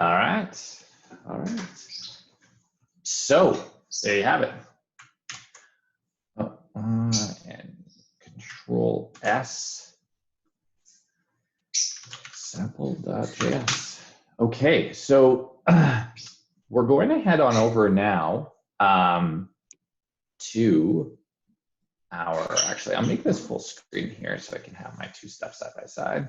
All right. All right. So there you have it. And Control S, sample.js. Okay, so we're going to head on over now to our, actually, I'll make this full screen here so I can have my two stuff side by side.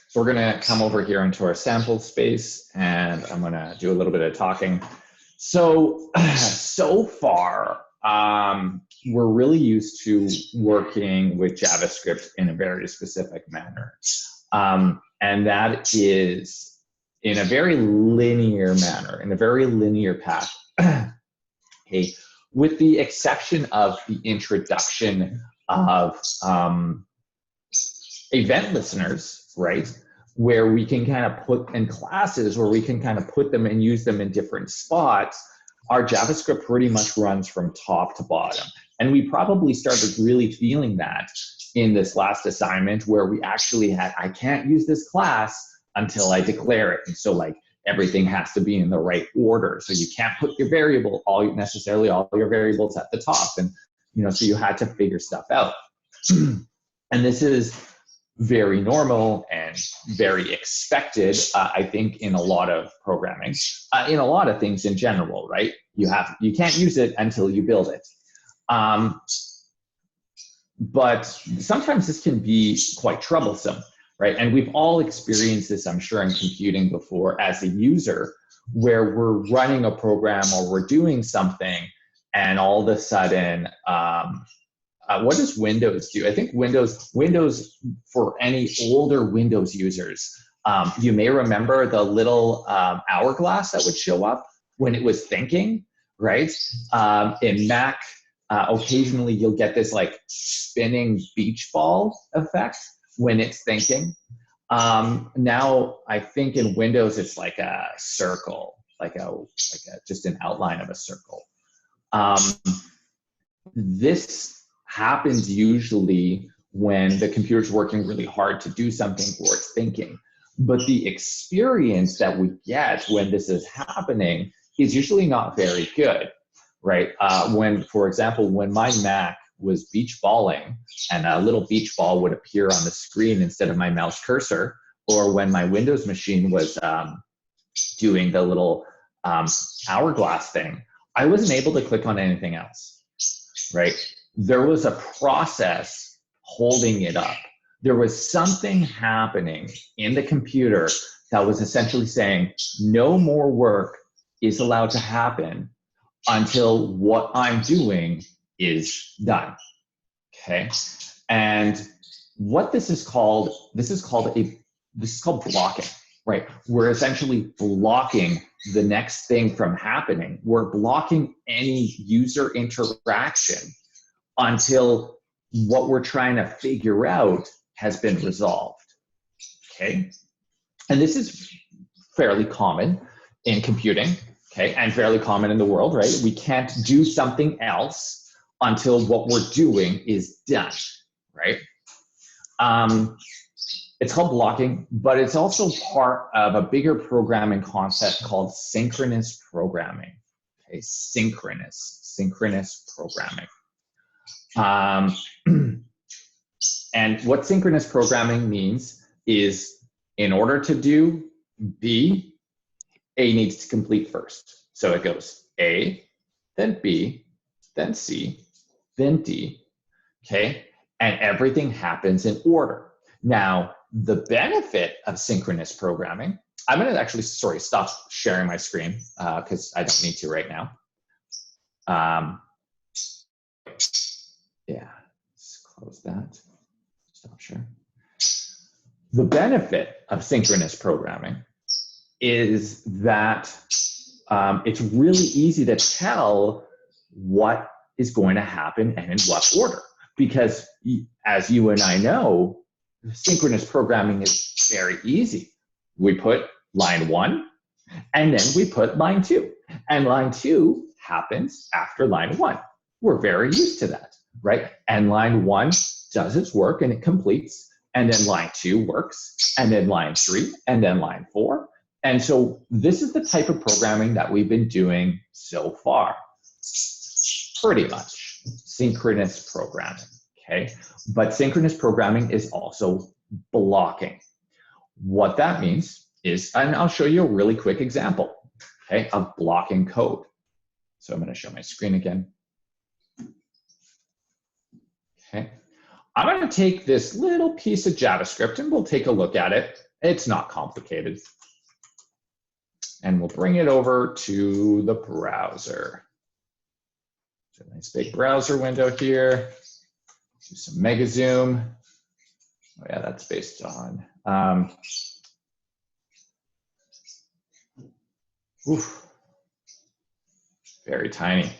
So we're going to come over here into our sample space, and I'm going to do a little bit of talking. So far, we're really used to working with JavaScript in a very specific manner. And that is in a very linear manner, in a very linear path. Okay. With the exception of the introduction of event listeners, right? Where we can kind of put in classes, where we can kind of put them and use them in different spots, our JavaScript pretty much runs from top to bottom. And we probably started really feeling that in this last assignment where we actually had, I can't use this class until I declare it. And so like everything has to be in the right order. So you can't put your variable, necessarily all your variables at the top. And, so you had to figure stuff out. And this is very normal and very expected, I think, in a lot of programming, in a lot of things in general, right? You can't use it until you build it. But sometimes this can be quite troublesome, right? And we've all experienced this, I'm sure, in computing before as a user, where we're running a program or we're doing something, and all of a sudden, what does Windows do? I think Windows, for any older Windows users, you may remember the little hourglass that would show up when it was thinking, right? In Mac, occasionally you'll get this like spinning beach ball effect when it's thinking. Now, I think in Windows, it's like a circle, just an outline of a circle. This happens usually when the computer's working really hard to do something or it's thinking. But the experience that we get when this is happening is usually not very good, right? For example, when my Mac was beach balling and a little beach ball would appear on the screen instead of my mouse cursor, or when my Windows machine was doing the little hourglass thing, I wasn't able to click on anything else, right? There was a process holding it up. There was something happening in the computer that was essentially saying no more work is allowed to happen until what I'm doing is done, okay? And what this is called blocking, right? We're essentially blocking the next thing from happening. We're blocking any user interaction until what we're trying to figure out has been resolved, okay? And this is fairly common in computing, okay, and fairly common in the world, right? We can't do something else until what we're doing is done, right? It's called blocking, but it's also part of a bigger programming concept called synchronous programming, okay? Synchronous programming. And what synchronous programming means is in order to do B, A needs to complete first. So it goes A, then B, then C, then D, okay? And everything happens in order. Now, the benefit of synchronous programming, I'm gonna actually, stop sharing my screen because I don't need to right now. Yeah, let's close that. Stop sharing. The benefit of synchronous programming is that it's really easy to tell what is going to happen and in what order. Because as you and I know, synchronous programming is very easy. We put line 1, and then we put line 2. And line 2 happens after line 1. We're very used to that, right? And line 1 does its work and it completes, and then line 2 works, and then line 3, and then line 4. And so this is the type of programming that we've been doing so far. Pretty much synchronous programming, okay? But synchronous programming is also blocking. What that means is, and I'll show you a really quick example, okay, of blocking code. So I'm going to show my screen again. Okay. I'm going to take this little piece of JavaScript and we'll take a look at it. It's not complicated. And we'll bring it over to the browser. So a nice big browser window here. Do some mega zoom. Oh yeah, that's based on. Very tiny.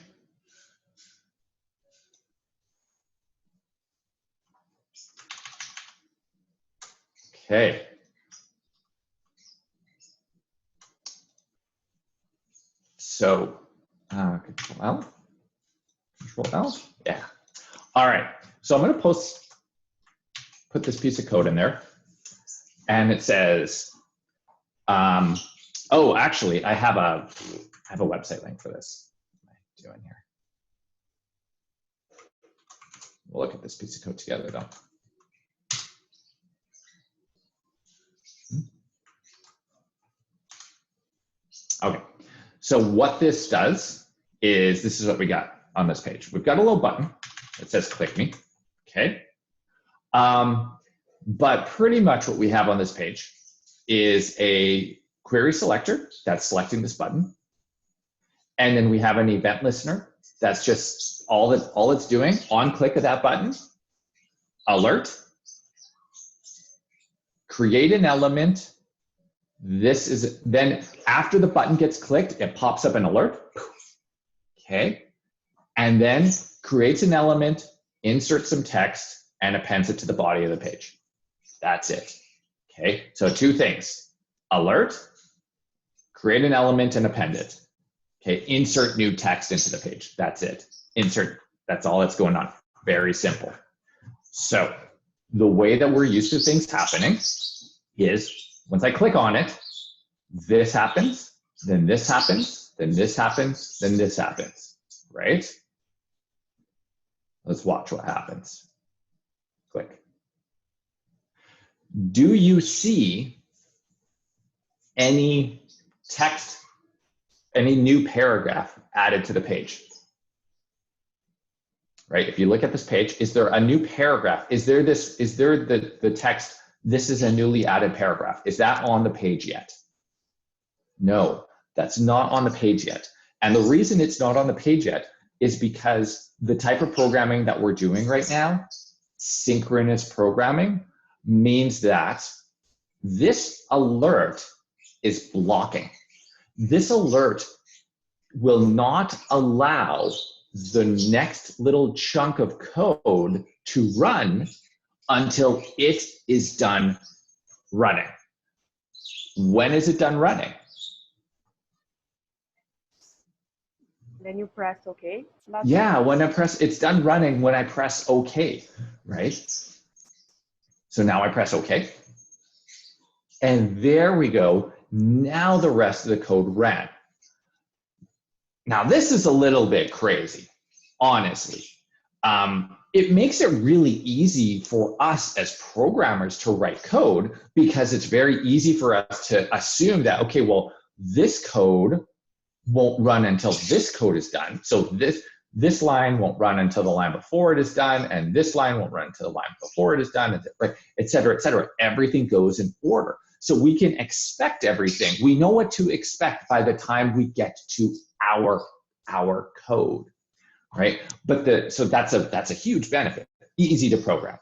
Okay. So Control L. Control L. Yeah. All right. So I'm going to put this piece of code in there, and it says, oh, actually, I have a website link for this. What am I doing here? We'll look at this piece of code together, though. Okay. So what this does is, this is what we got on this page. We've got a little button that says click me, okay? But pretty much what we have on this page is a query selector that's selecting this button. And then we have an event listener that's just all it's doing on click of that button, alert, create an element. This is then after the button gets clicked, it pops up an alert. Okay. And then creates an element, inserts some text, and appends it to the body of the page. That's it. Okay. So 2 things: alert, create an element, and append it. Okay. Insert new text into the page. That's it. Insert. That's all that's going on. Very simple. So the way that we're used to things happening is, once I click on it, this happens, then this happens, then this happens, then this happens, right? Let's watch what happens. Click. Do you see any text, any new paragraph added to the page? Right? If you look at this page, is there a new paragraph? Is there the text, this is a newly added paragraph? Is that on the page yet? No, that's not on the page yet. And the reason it's not on the page yet is because the type of programming that we're doing right now, synchronous programming, means that this alert is blocking. This alert will not allow the next little chunk of code to run until it is done running. When is it done running? Then you press OK. Yeah, when I press, it's done running when I press OK, right? So now I press OK. And there we go. Now the rest of the code ran. Now this is a little bit crazy, honestly. It makes it really easy for us as programmers to write code, because it's very easy for us to assume that, okay, well, this code won't run until this code is done. So this line won't run until the line before it is done, and this line won't run until the line before it is done, right? Et cetera, et cetera. Everything goes in order. So we can expect everything. We know what to expect by the time we get to our code, right? But so that's a huge benefit, easy to program.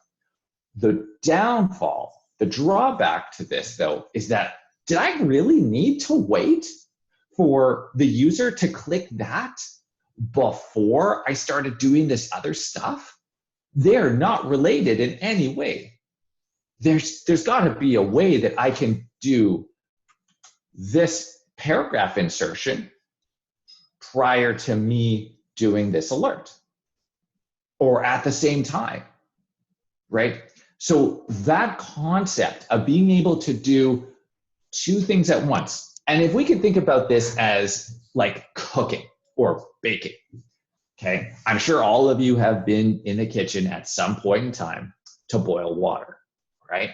The downfall, the drawback to this though, is that, did I really need to wait for the user to click that before I started doing this other stuff? They're not related in any way. There's got to be a way that I can do this paragraph insertion prior to me doing this alert, or at the same time, right? So that concept of being able to do two things at once, and if we can think about this as like cooking or baking, okay? I'm sure all of you have been in the kitchen at some point in time to boil water, right?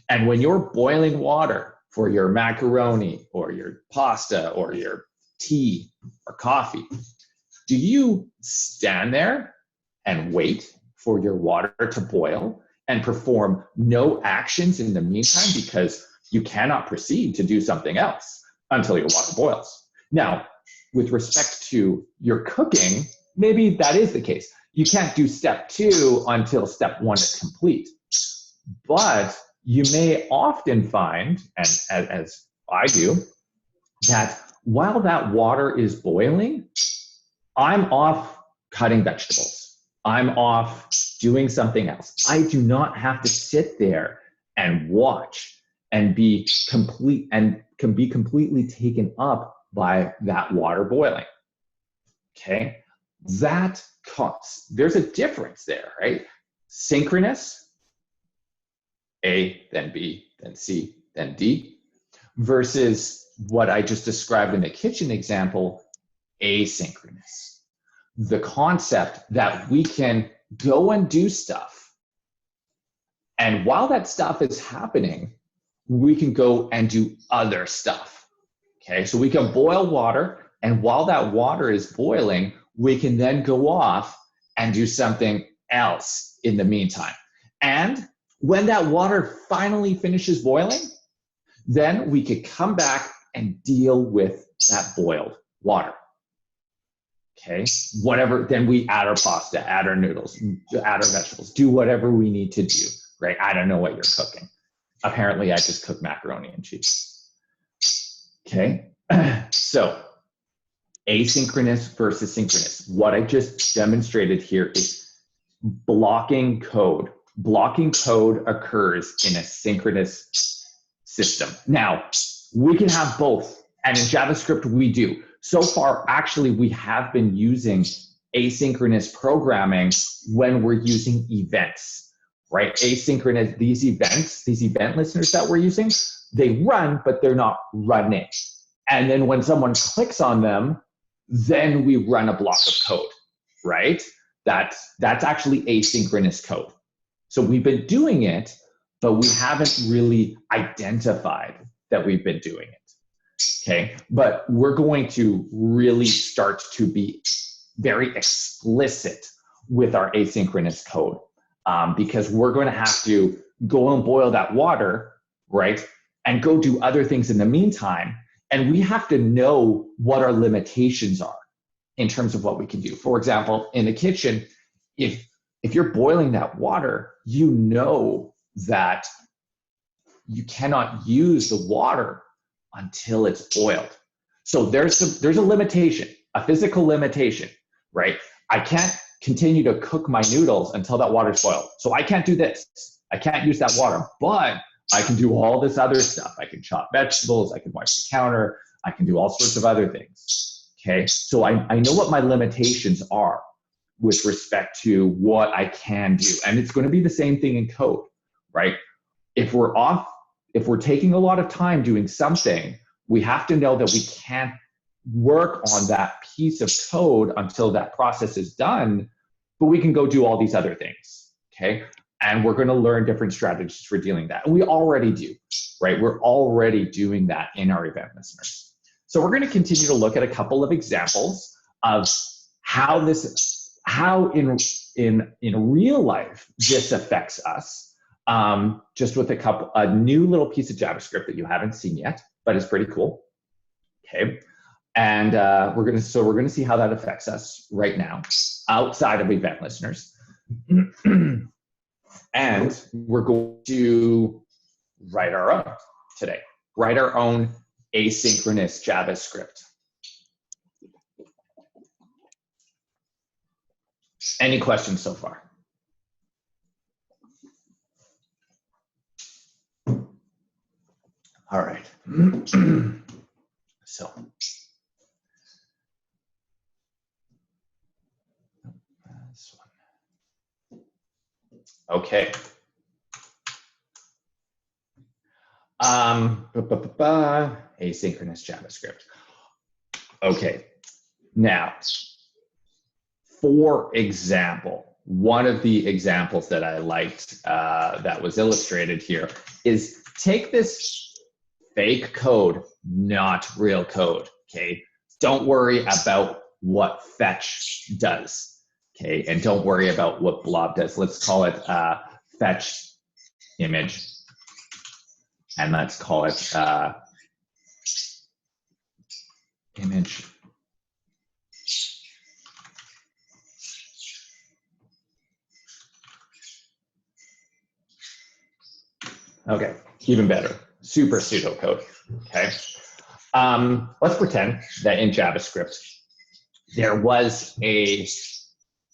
And when you're boiling water for your macaroni or your pasta or your tea or coffee, do you stand there and wait for your water to boil and perform no actions in the meantime because you cannot proceed to do something else until your water boils? Now, with respect to your cooking, maybe that is the case. You can't do step 2 until step 1 is complete. But you may often find, and as I do, that while that water is boiling, I'm off cutting vegetables. I'm off doing something else. I do not have to sit there and watch and be completely taken up by that water boiling. Okay, there's a difference there, right? Synchronous, A, then B, then C, then D, versus what I just described in the kitchen example, asynchronous. The concept that we can go and do stuff, and while that stuff is happening, we can go and do other stuff. Okay, so we can boil water, and while that water is boiling, we can then go off and do something else in the meantime. And when that water finally finishes boiling, then we could come back and deal with that boiled water. Okay, whatever, then we add our pasta, add our noodles, add our vegetables, do whatever we need to do, right? I don't know what you're cooking. Apparently, I just cook macaroni and cheese. Okay, so asynchronous versus synchronous. What I just demonstrated here is blocking code. Blocking code occurs in a synchronous system. Now, we can have both, and in JavaScript we do. So far, actually, we have been using asynchronous programming when we're using events, right? Asynchronous, these event listeners that we're using, they run, but they're not running. And then when someone clicks on them, then we run a block of code, right? That's actually asynchronous code. So we've been doing it, but we haven't really identified that we've been doing it. Okay, but we're going to really start to be very explicit with our asynchronous code because we're going to have to go and boil that water, right? And go do other things in the meantime. And we have to know what our limitations are in terms of what we can do. For example, in the kitchen, if you're boiling that water, you know that you cannot use the water until it's boiled. So there's a limitation, a physical limitation, right? I can't continue to cook my noodles until that water's boiled. So I can't do this. I can't use that water, but I can do all this other stuff. I can chop vegetables, I can wipe the counter, I can do all sorts of other things. Okay, so I know what my limitations are with respect to what I can do. And it's going to be the same thing in code, right? If we're taking a lot of time doing something, we have to know that we can't work on that piece of code until that process is done, but we can go do all these other things, okay? And we're going to learn different strategies for dealing with that. And we already do, right? We're already doing that in our event listeners. So we're going to continue to look at a couple of examples of how in real life this affects us. Just with a new little piece of JavaScript that you haven't seen yet, but it's pretty cool. Okay, and we're gonna see how that affects us right now outside of event listeners, and we're going to write our own today. Write our own asynchronous JavaScript. Any questions so far? All right. So this one. Okay. Asynchronous JavaScript. Okay, now, for example, one of the examples that I liked that was illustrated here is take this fake code, not real code, okay? Don't worry about what fetch does, okay? And don't worry about what blob does. Let's call it fetch image. And let's call it image. Okay, even better, super pseudocode, okay? Let's pretend that in JavaScript, there was a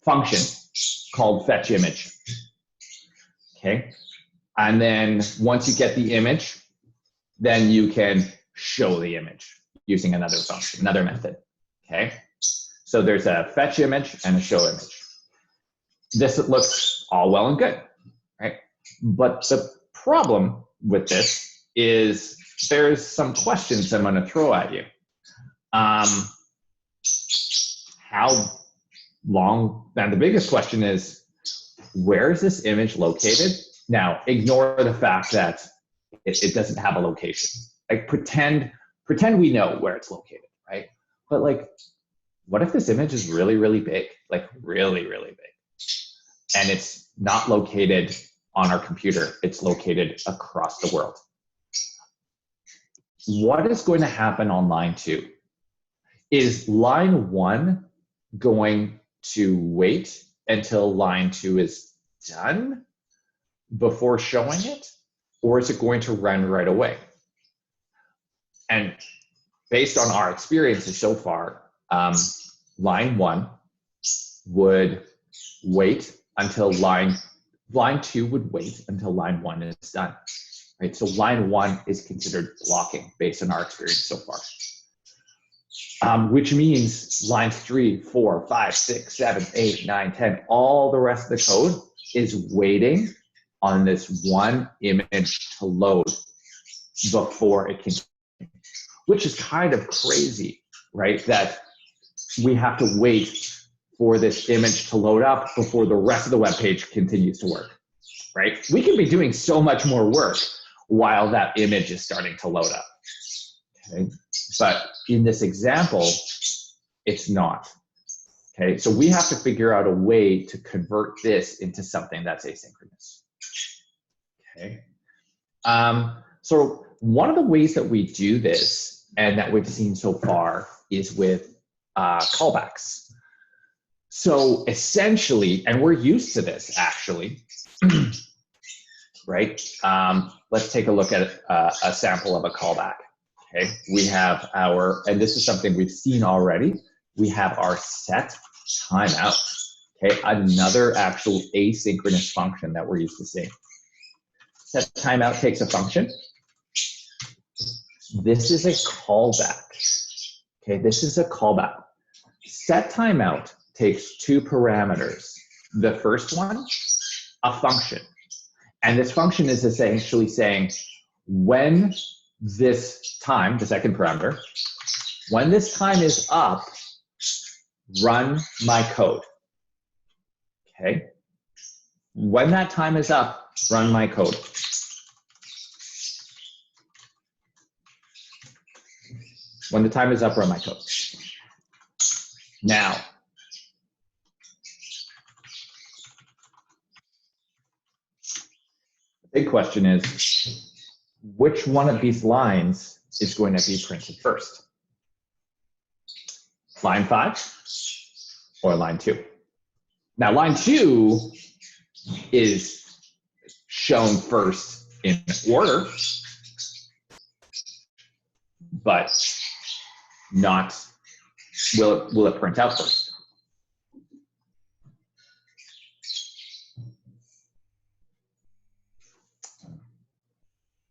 function called fetch image, okay? And then once you get the image, then you can show the image using another function, another method, okay? So there's a fetch image and a show image. This looks all well and good, right? But the problem with this is there's some questions I'm going to throw at you. How long, and the biggest question is, where is this image located? Now, ignore the fact that it doesn't have a location. Like pretend we know where it's located, right? But like, what if this image is really, really big? Like really, really big. And it's not located on our computer, it's located across the world. What is going to happen on line 2? Is line 1 going to wait until line 2 is done before showing it? Or is it going to run right away? And based on our experiences so far, line 1 would wait until line 2 would wait until line 1 is done, right? So line 1 is considered blocking based on our experience so far, which means lines 3, 4, 5, 6, 7, 8, 9, 10, all the rest of the code is waiting on this one image to load before it can, which is kind of crazy, right? That we have to wait for this image to load up before the rest of the web page continues to work, right? We can be doing so much more work while that image is starting to load up, okay? But in this example, it's not, okay? So we have to figure out a way to convert this into something that's asynchronous, okay? So one of the ways that we do this and that we've seen so far is with callbacks. So essentially, and we're used to this actually, right? Let's take a look at a sample of a callback, okay? We have our, and this is something we've seen already, we have our set timeout, okay? Another actual asynchronous function that we're used to seeing. Set timeout takes a function. This is a callback, okay? This is a callback. Set timeout takes 2 parameters. The first one, a function. And this function is essentially saying, when this time, the second parameter, when this time is up, run my code, okay? When that time is up, run my code. When the time is up, run my code. Now, the big question is, which one of these lines is going to be printed first? Line 5 or line 2? Now, line 2 is shown first in order, but not, will it print out first?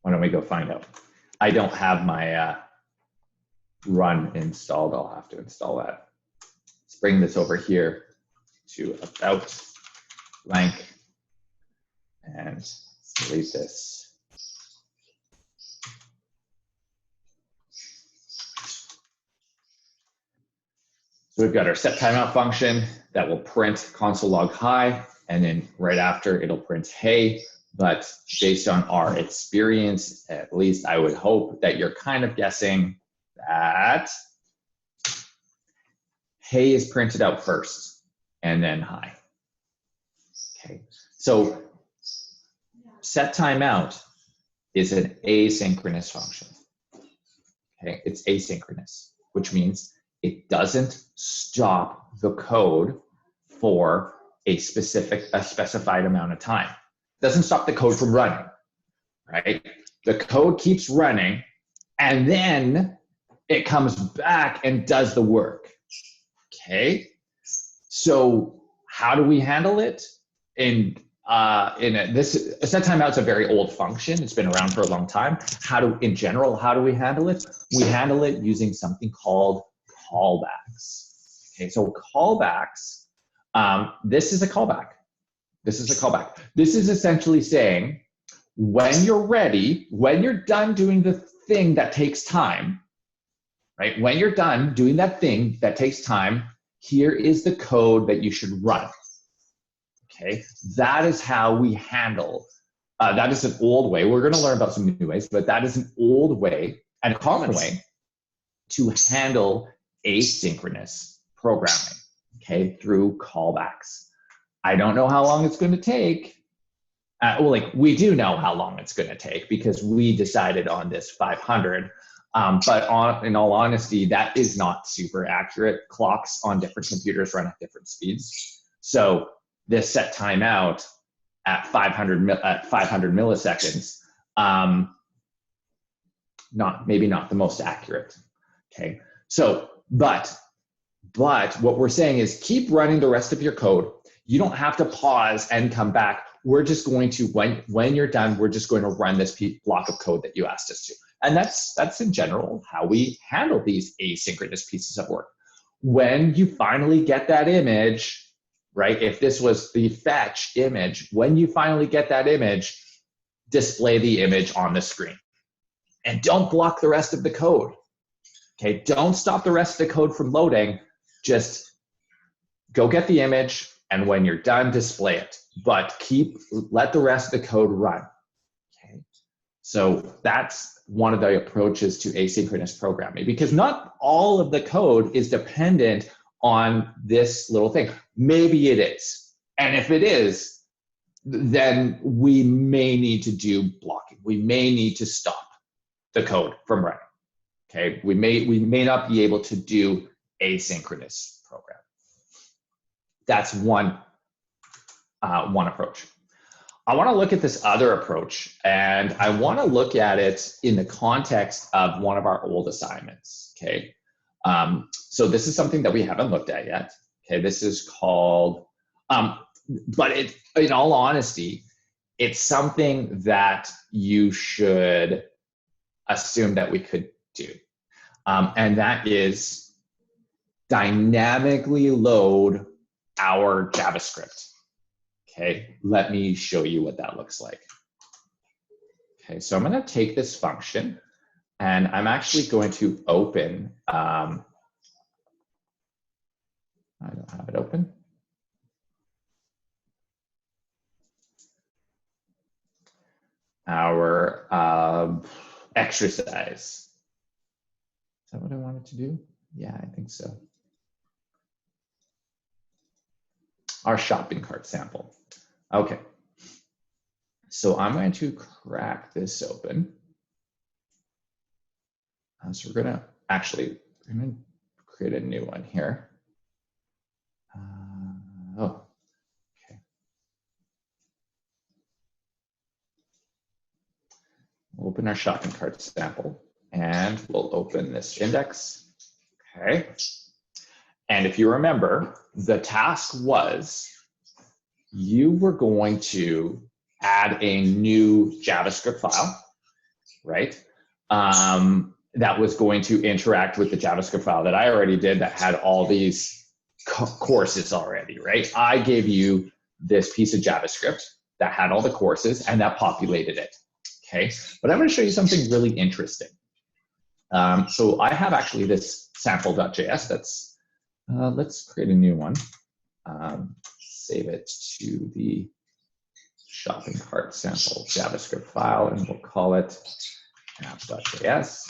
Why don't we go find out? I don't have my run installed. I'll have to install that. Let's bring this over here to about blank and delete this. So we've got our set timeout function that will print console log hi, and then right after it'll print hey. But based on our experience, at least I would hope that you're kind of guessing that hey is printed out first and then hi. Okay, so set timeout is an asynchronous function. Okay, it's asynchronous, which means it doesn't stop the code for a specified amount of time. It doesn't stop the code from running, right? The code keeps running, and then it comes back and does the work. Okay, so how do we handle it? This set timeout is a very old function. It's been around for a long time. In general, how do we handle it? We handle it using something called callbacks. Okay, so callbacks. This is a callback. This is a callback. This is essentially saying, when you're ready, when you're done doing the thing that takes time, right? When you're done doing that thing that takes time, here is the code that you should run. Okay, that is how we handle. That is an old way. We're going to learn about some new ways, but that is an old way and a common way to handle asynchronous programming. Okay, through callbacks. I don't know how long it's going to take. We do know how long it's going to take because we decided on this 500. But in all honesty, that is not super accurate. Clocks on different computers run at different speeds. So this set timeout at 500 milliseconds, maybe not the most accurate. Okay, so but what we're saying is keep running the rest of your code. You don't have to pause and come back. We're just going to, when you're done, we're just going to run this block of code that you asked us to. And that's in general how we handle these asynchronous pieces of work. When you finally get that image, right? If this was the fetch image, when you finally get that image, display the image on the screen. And don't block the rest of the code. Okay, don't stop the rest of the code from loading. Just go get the image, and when you're done, display it. But let the rest of the code run. Okay, so that's one of the approaches to asynchronous programming, because not all of the code is dependent on this little thing. Maybe it is, and if it is, then we may need to do blocking. We may need to stop the code from running. Okay, we may not be able to do asynchronous programming. That's one approach. I want to look at this other approach, and I want to look at it in the context of one of our old assignments. Okay, so this is something that we haven't looked at yet. Okay, this is called, but in all honesty, it's something that you should assume that we could do, and that is dynamically load our JavaScript. Okay, let me show you what that looks like. Okay, so I'm going to take this function, and I'm actually going to open, I don't have it open. Our exercise. Is that what I wanted to do? Yeah, I think so. Our shopping cart sample. Okay, so I'm going to crack this open. So we're gonna create a new one here. Okay. We'll open our shopping cart sample, and we'll open this index. Okay. And if you remember, the task was you were going to add a new JavaScript file, right? That was going to interact with the JavaScript file that I already did that had all these courses already, right? I gave you this piece of JavaScript that had all the courses, and that populated it, okay? But I'm going to show you something really interesting. So I have actually this sample.js that's Let's create a new one. Save it to the shopping cart sample JavaScript file, and we'll call it app.js.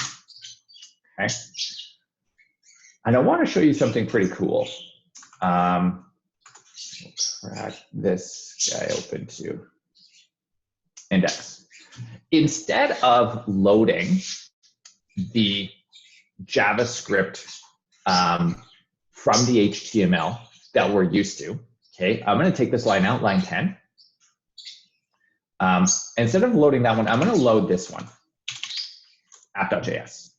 Okay. And I want to show you something pretty cool. We'll crack this guy open to index. Instead of loading the JavaScript from the HTML that we're used to, okay, I'm going to take this line out, line 10. Instead of loading that one, I'm going to load this one, app.js.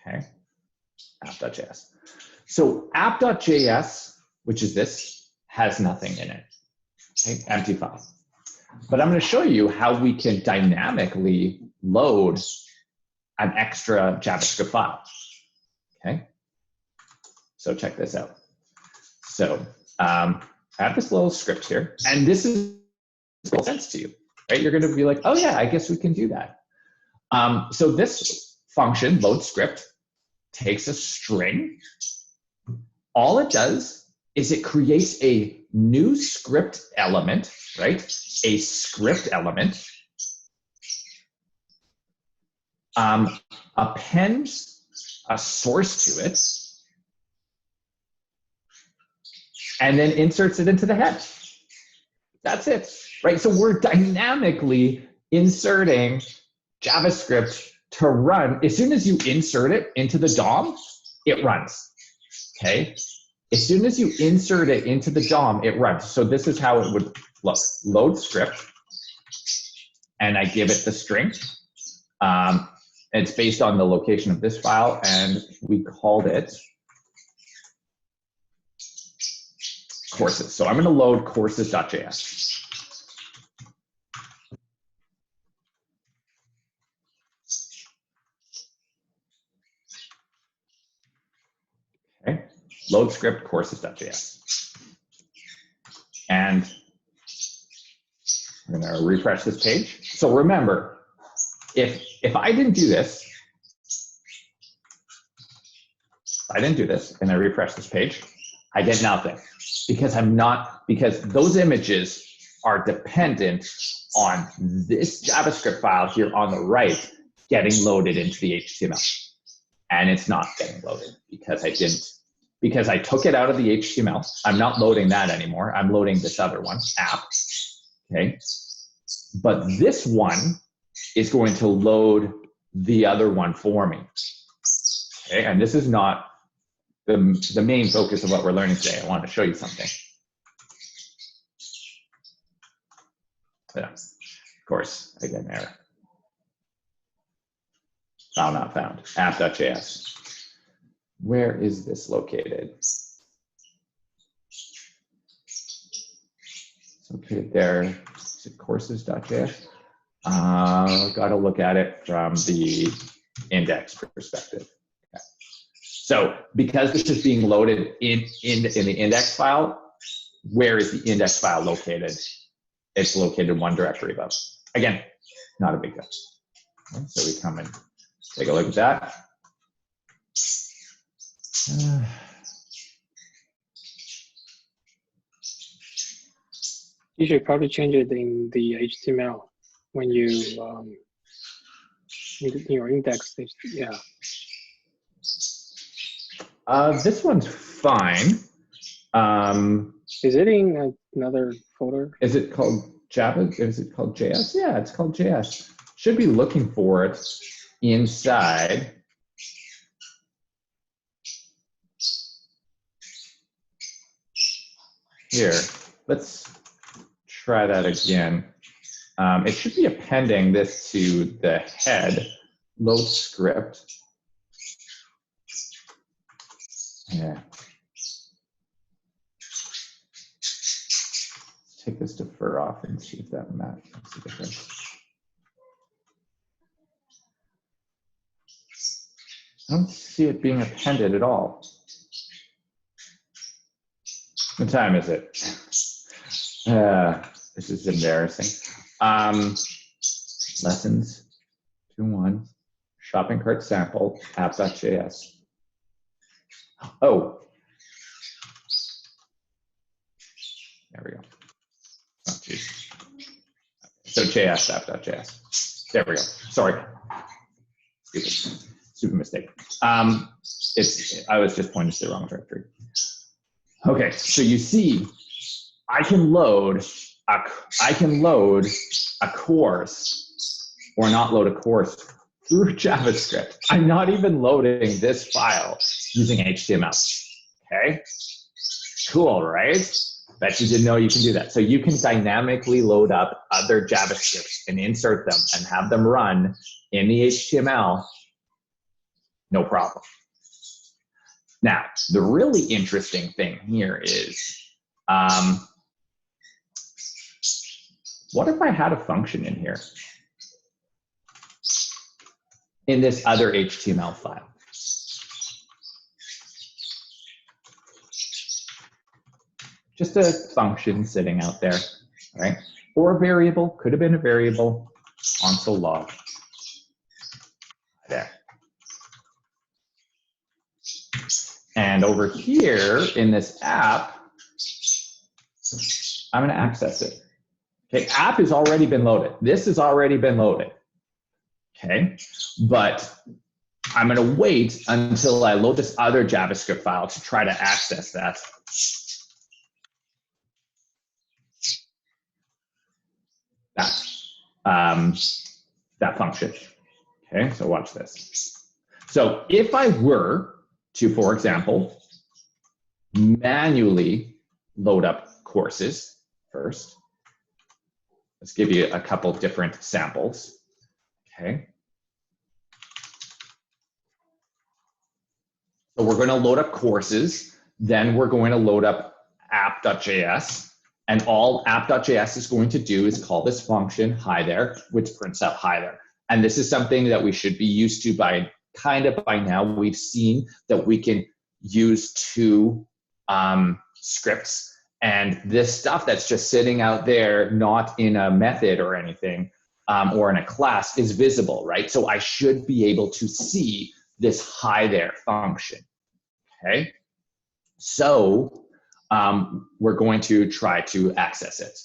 Okay, app.js. So app.js, which is this, has nothing in it. Okay, empty file. But I'm going to show you how we can dynamically load an extra JavaScript file. Okay, so check this out. So I have this little script here, and this is makes sense to you, right? You're going to be like, oh yeah, I guess we can do that. So this function, load script, takes a string. All it does is it creates a new script element, right? A script element, appends a source to it, and then inserts it into the head. That's it, right? So we're dynamically inserting JavaScript to run. As soon as you insert it into the DOM, it runs, okay? As soon as you insert it into the DOM, it runs. So this is how it would look. Load script, and I give it the string. It's based on the location of this file, and we called it courses. So I'm going to load courses.js. Okay, load script courses.js. And I'm going to refresh this page. So remember, if I didn't do this, and I refresh this page, I get nothing because those images are dependent on this JavaScript file here on the right getting loaded into the HTML. And it's not getting loaded because I took it out of the HTML. I'm not loading that anymore. I'm loading this other one, app, okay? But this one is going to load the other one for me, okay? And this is not the main focus of what we're learning today. I want to show you something. Yeah, of course, I get an error. File not found, app.js. Where is this located? It's located there. Is it courses.js? Got to look at it from the index perspective. Okay. So because this is being loaded in the index file, where is the index file located? It's located one directory above. Again, not a big deal. Okay, so we come and take a look at that. You should probably change it in the HTML when you in your index. Yeah. This one's fine. Is it in another folder? Is it called Java? Is it called JS? Yeah, it's called JS. Should be looking for it inside. Here, let's try that again. It should be appending this to the head, load script. Yeah. Take this defer off and see if that makes a difference. I don't see it being appended at all. What time is it? This is embarrassing. Lessons 2.1, shopping cart sample, app.js. Oh, There we go. Oh, geez. So JS app.js. There we go. Sorry. Stupid mistake. I was just pointing to the wrong directory. Okay, so you see, I can load a course, or not load a course, through JavaScript. I'm not even loading this file using HTML. Okay, cool, right? Bet you didn't know you can do that. So you can dynamically load up other JavaScripts and insert them and have them run in the HTML, no problem. Now, the really interesting thing here is, what if I had a function in here? In this other HTML file. Just a function sitting out there, right? Or a variable, could have been a variable, console log. There. And over here in this app, I'm going to access it. Okay, app has already been loaded. This has already been loaded. Okay, but I'm going to wait until I load this other JavaScript file to try to access that. That function. Okay, so watch this. So if I were to, for example, manually load up courses first, let's give you a couple different samples. Okay. So we're going to load up courses, then we're going to load up app.js. And all app.js is going to do is call this function, hi there, which prints out hi there. And this is something that we should be used to by now. We've seen that we can use two scripts, and this stuff that's just sitting out there, not in a method or anything, or in a class, is visible, right? So I should be able to see this hi there function, okay? So we're going to try to access it.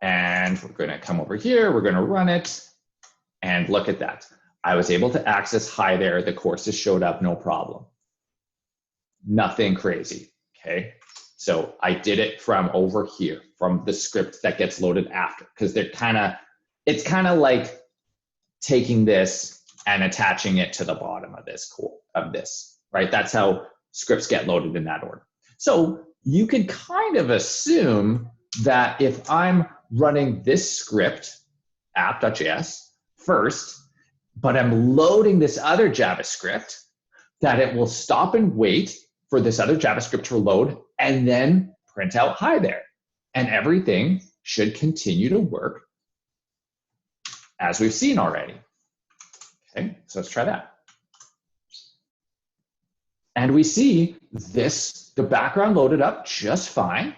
And we're going to come over here, we're going to run it, and look at that. I was able to access hi there, the courses showed up, no problem. Nothing crazy, okay? So I did it from over here, from the script that gets loaded after, because it's kind of like taking this and attaching it to the bottom of this, right? That's how scripts get loaded in that order. So you could kind of assume that if I'm running this script, app.js, first, but I'm loading this other JavaScript, that it will stop and wait for this other JavaScript to load and then print out hi there. And everything should continue to work as we've seen already. Okay, so let's try that. And we see the background loaded up just fine,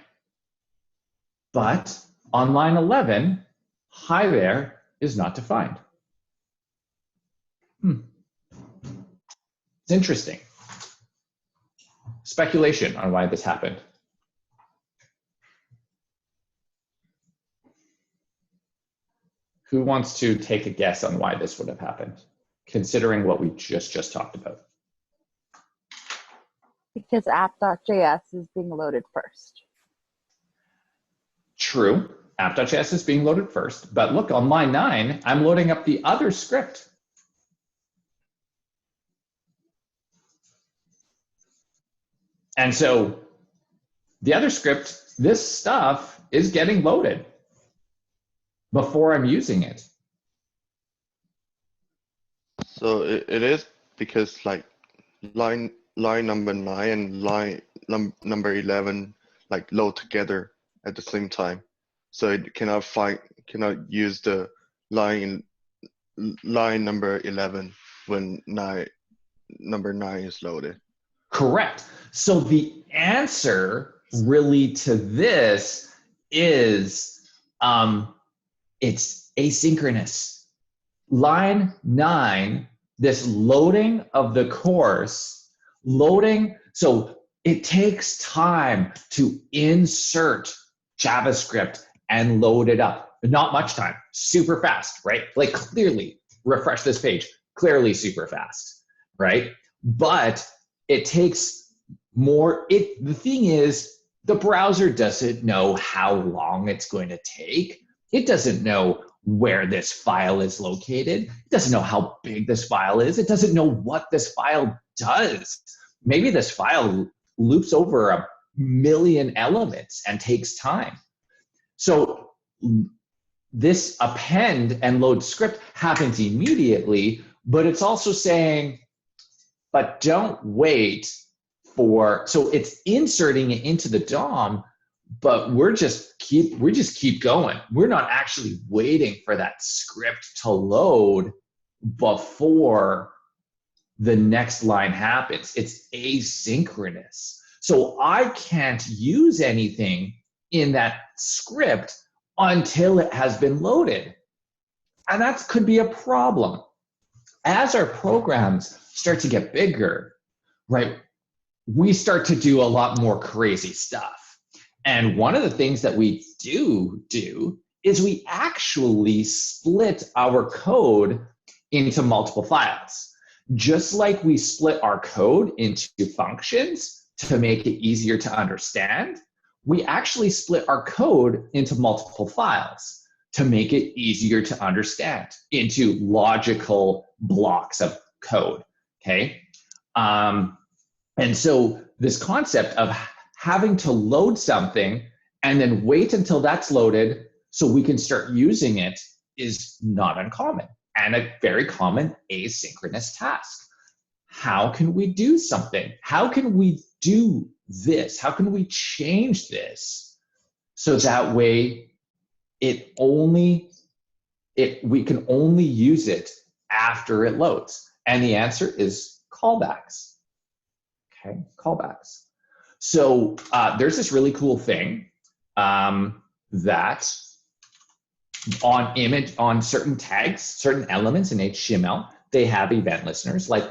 but on line 11, hi there is not defined. It's interesting. Speculation on why this happened. Who wants to take a guess on why this would have happened, considering what we just talked about? Because app.js is being loaded first. True, app.js is being loaded first, but look, on line 9, I'm loading up the other script. And so the other script, this stuff is getting loaded before I'm using it. So it is because like line number 9 and line number 11 like load together at the same time. So it cannot use the line number 11 when number 9 is loaded. Correct. So the answer really to this is it's asynchronous. Line 9, this loading of the course, so it takes time to insert JavaScript and load it up. Not much time, super fast, right? Like clearly, refresh this page, clearly super fast, right? But it takes more. The thing is, the browser doesn't know how long it's going to take. It doesn't know where this file is located. It doesn't know how big this file is. It doesn't know what this file does. Maybe this file loops over 1 million elements and takes time. So this append and load script happens immediately, but it's also saying, but don't wait for, so it's inserting it into the DOM, but we just keep going. We're not actually waiting for that script to load before the next line happens. It's asynchronous. So I can't use anything in that script until it has been loaded. And that could be a problem. As our programs start to get bigger, right, we start to do a lot more crazy stuff. And one of the things that we do is we actually split our code into multiple files. Just like we split our code into functions to make it easier to understand, we actually split our code into multiple files to make it easier to understand, into logical blocks of code, okay? And so this concept of having to load something and then wait until that's loaded so we can start using it is not uncommon and a very common asynchronous task. How can we do something? How can we do this? How can we change this so that way we can only use it after it loads? And the answer is callbacks. Okay, callbacks. So there's this really cool thing that on certain tags, certain elements in HTML, they have event listeners. Like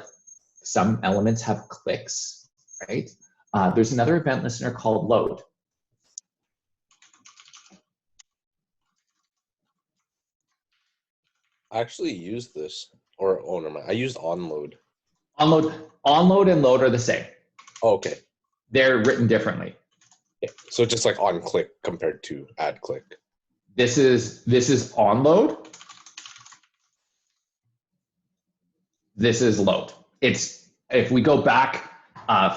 some elements have clicks, right? There's another event listener called load. I actually used this, or oh never mind. I used onload. Onload and load are the same. Oh, okay. They're written differently. Yeah. So just like on click compared to add click. This is onload. This is load. It's, if we go back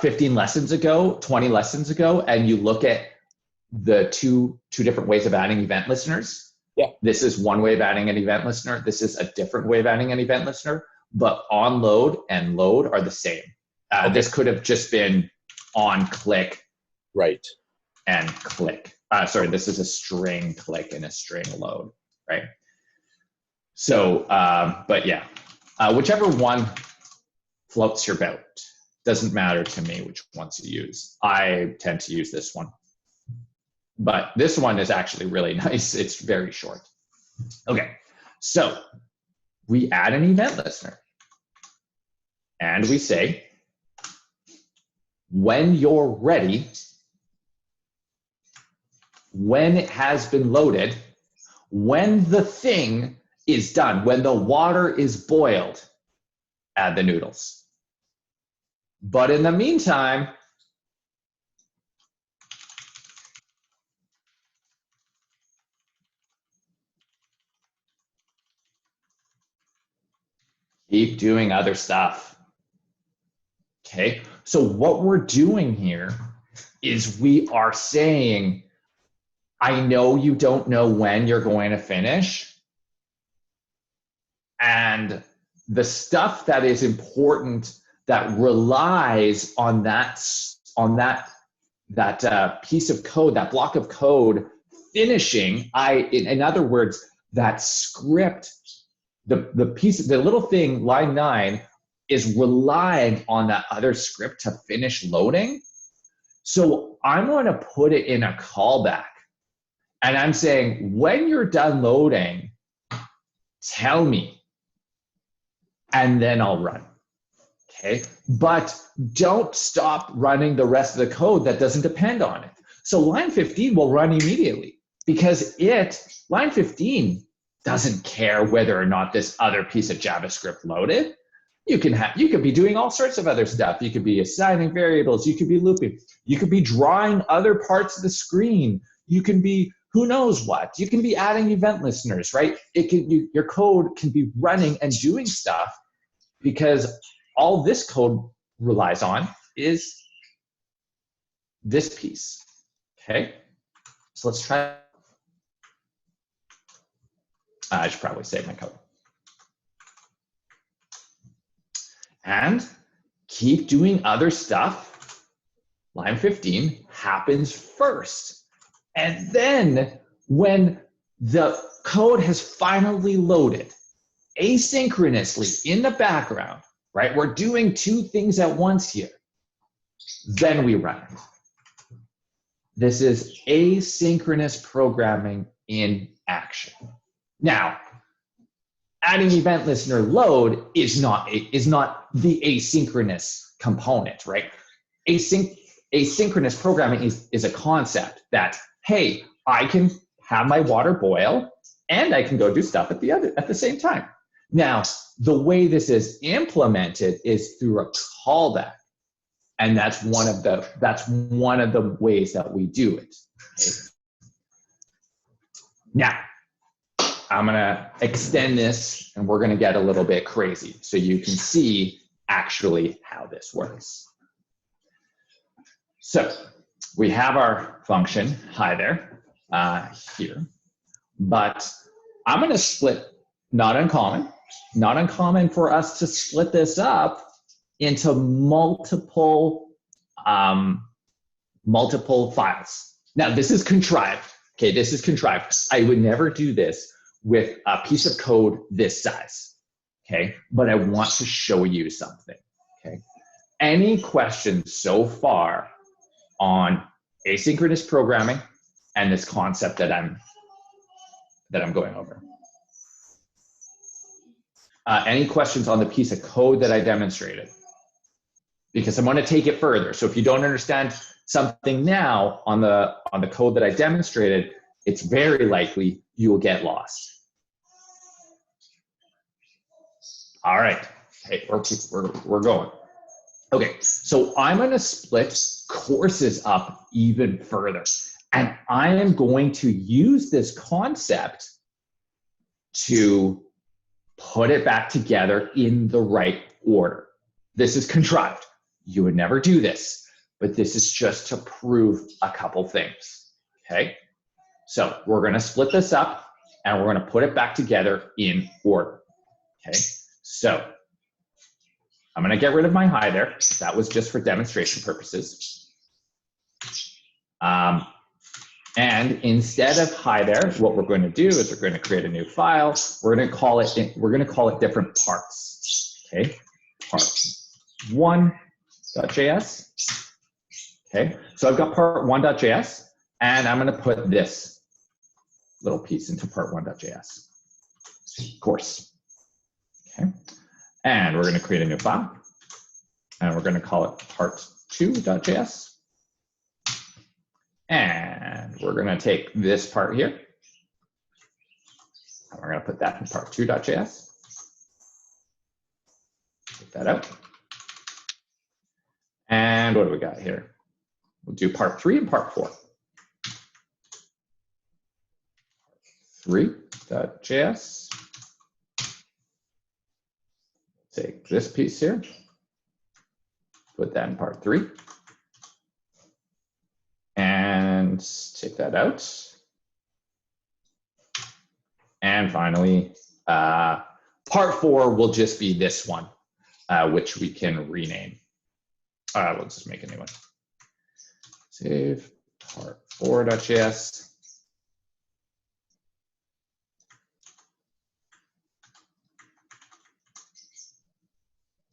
15 lessons ago, 20 lessons ago, and you look at the two different ways of adding event listeners. Yeah. This is one way of adding an event listener. This is a different way of adding an event listener, but onload and load are the same. Okay. This could have just been on click. Right. And click. Sorry, this is a string click and a string load, right? So, but yeah, whichever one floats your boat. Doesn't matter to me which ones you use. I tend to use this one. But this one is actually really nice. It's very short. Okay, so we add an event listener. And we say, when you're ready, when it has been loaded, when the thing is done, when the water is boiled, add the noodles. But in the meantime, keep doing other stuff. Okay, so what we're doing here is we are saying, I know you don't know when you're going to finish, and the stuff that is important that relies on that piece of code, that block of code finishing, in other words, that script, the little thing, line 9, is relying on that other script to finish loading. So I'm going to put it in a callback. And I'm saying, when you're done loading, tell me, and then I'll run. okay? But don't stop running the rest of the code that doesn't depend on it. So line 15 will run immediately because line 15 doesn't care whether or not this other piece of JavaScript loaded. You could be doing all sorts of other stuff. You could be assigning variables. You could be looping. You could be drawing other parts of the screen. You can be who knows what. You can be adding event listeners, right? Your code can be running and doing stuff because all this code relies on is this piece. Okay, so let's try. I should probably save my code. And keep doing other stuff. Line 15 happens first. And then when the code has finally loaded asynchronously in the background, right? We're doing two things at once here. Then we run it. This is asynchronous programming in action. Now, adding event listener load is not the asynchronous component, right? Asynchronous programming is a concept that, hey, I can have my water boil and I can go do stuff at the same time. Now, the way this is implemented is through a callback, and that's one of the ways that we do it. Okay? Now, I'm gonna extend this and we're gonna get a little bit crazy so you can see actually how this works. So we have our function, hi there, here, but I'm gonna split, not uncommon for us to split this up into multiple files. Now this is contrived, okay, this is contrived. I would never do this with a piece of code this size, okay? But I want to show you something, okay? Any questions so far on asynchronous programming and this concept that I'm going over? Any questions on the piece of code that I demonstrated? Because I'm going to take it further. So if you don't understand something now on the code that I demonstrated, it's very likely you will get lost. All right, hey, we're going. Okay, so I'm going to split courses up even further, and I am going to use this concept to put it back together in the right order. This is contrived. You would never do this, but this is just to prove a couple things, okay? So we're gonna split this up and we're gonna put it back together in order, okay? So I'm gonna get rid of my hi there. That was just for demonstration purposes. And instead of hi there, what we're going to do is we're going to create a new file. We're going to call it different parts. Okay, part 1.js. Okay, so I've got part 1.js, and I'm going to put this little piece into part 1.js course. Okay, and we're going to create a new file, and we're going to call it part 2.js. And we're going to take this part here, and we're going to put that in part 2.js. Take that out. And what do we got here? We'll do part 3 and part 4. 3.js. Take this piece here, put that in part 3. And take that out. And finally, part 4 will just be this one, which we can rename. We'll just make a new one. Save part 4.js.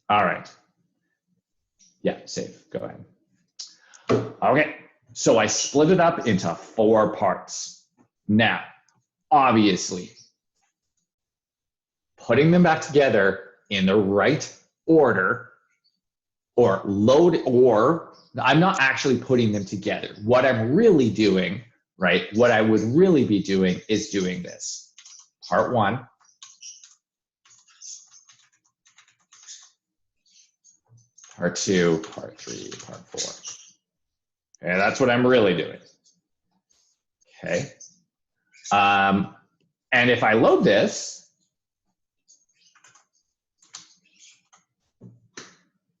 All right. Yeah, save. Go ahead. Okay. So I split it up into 4 parts. Now, obviously, putting them back together in the right order or load, or I'm not actually putting them together. What I'm really doing, right, what I would really be doing is doing this. Part 1, part 2, part 3, part 4. Okay, that's what I'm really doing. Okay. And if I load this,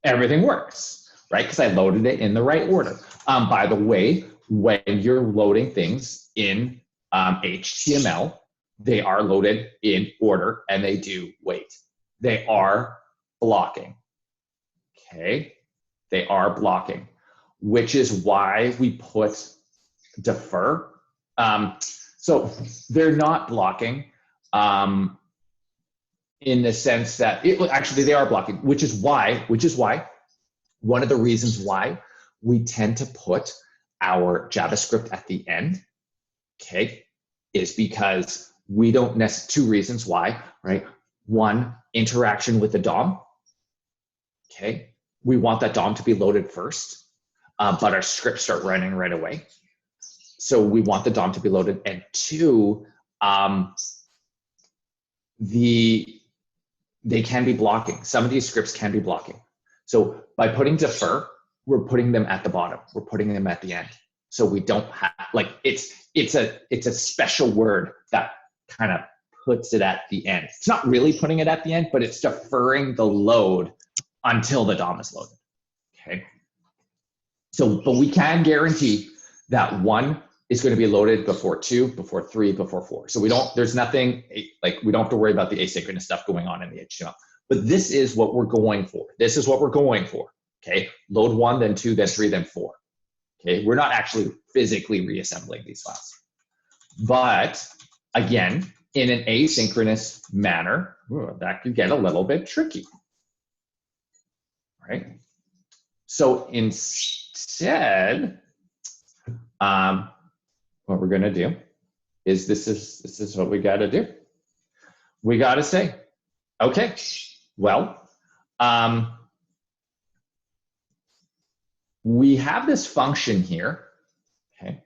everything works, right? Because I loaded it in the right order. By the way, when you're loading things in HTML, they are loaded in order and they do wait. They are blocking, okay? They are blocking, which is why we put defer. So they're not blocking in the sense that actually they are blocking, which is why one of the reasons why we tend to put our JavaScript at the end, okay, is because we don't necessarily, 2 reasons why, right? 1, interaction with the DOM, okay? We want that DOM to be loaded first, but our scripts start running right away. So we want the DOM to be loaded. And 2, they can be blocking. Some of these scripts can be blocking. So by putting defer, we're putting them at the bottom. We're putting them at the end. So we don't have, like, it's a special word that kind of puts it at the end. It's not really putting it at the end, but it's deferring the load until the DOM is loaded, okay? So, but we can guarantee that 1 is going to be loaded before 2, before 3, before 4. So there's nothing, like, we don't have to worry about the asynchronous stuff going on in the HTML. But this is what we're going for. This is what we're going for, okay? Load 1, then 2, then 3, then 4. Okay, we're not actually physically reassembling these files. But again, in an asynchronous manner, that could get a little bit tricky, right? So instead, what we're gonna do is this is what we gotta do. We gotta say, okay, well, we have this function here, okay,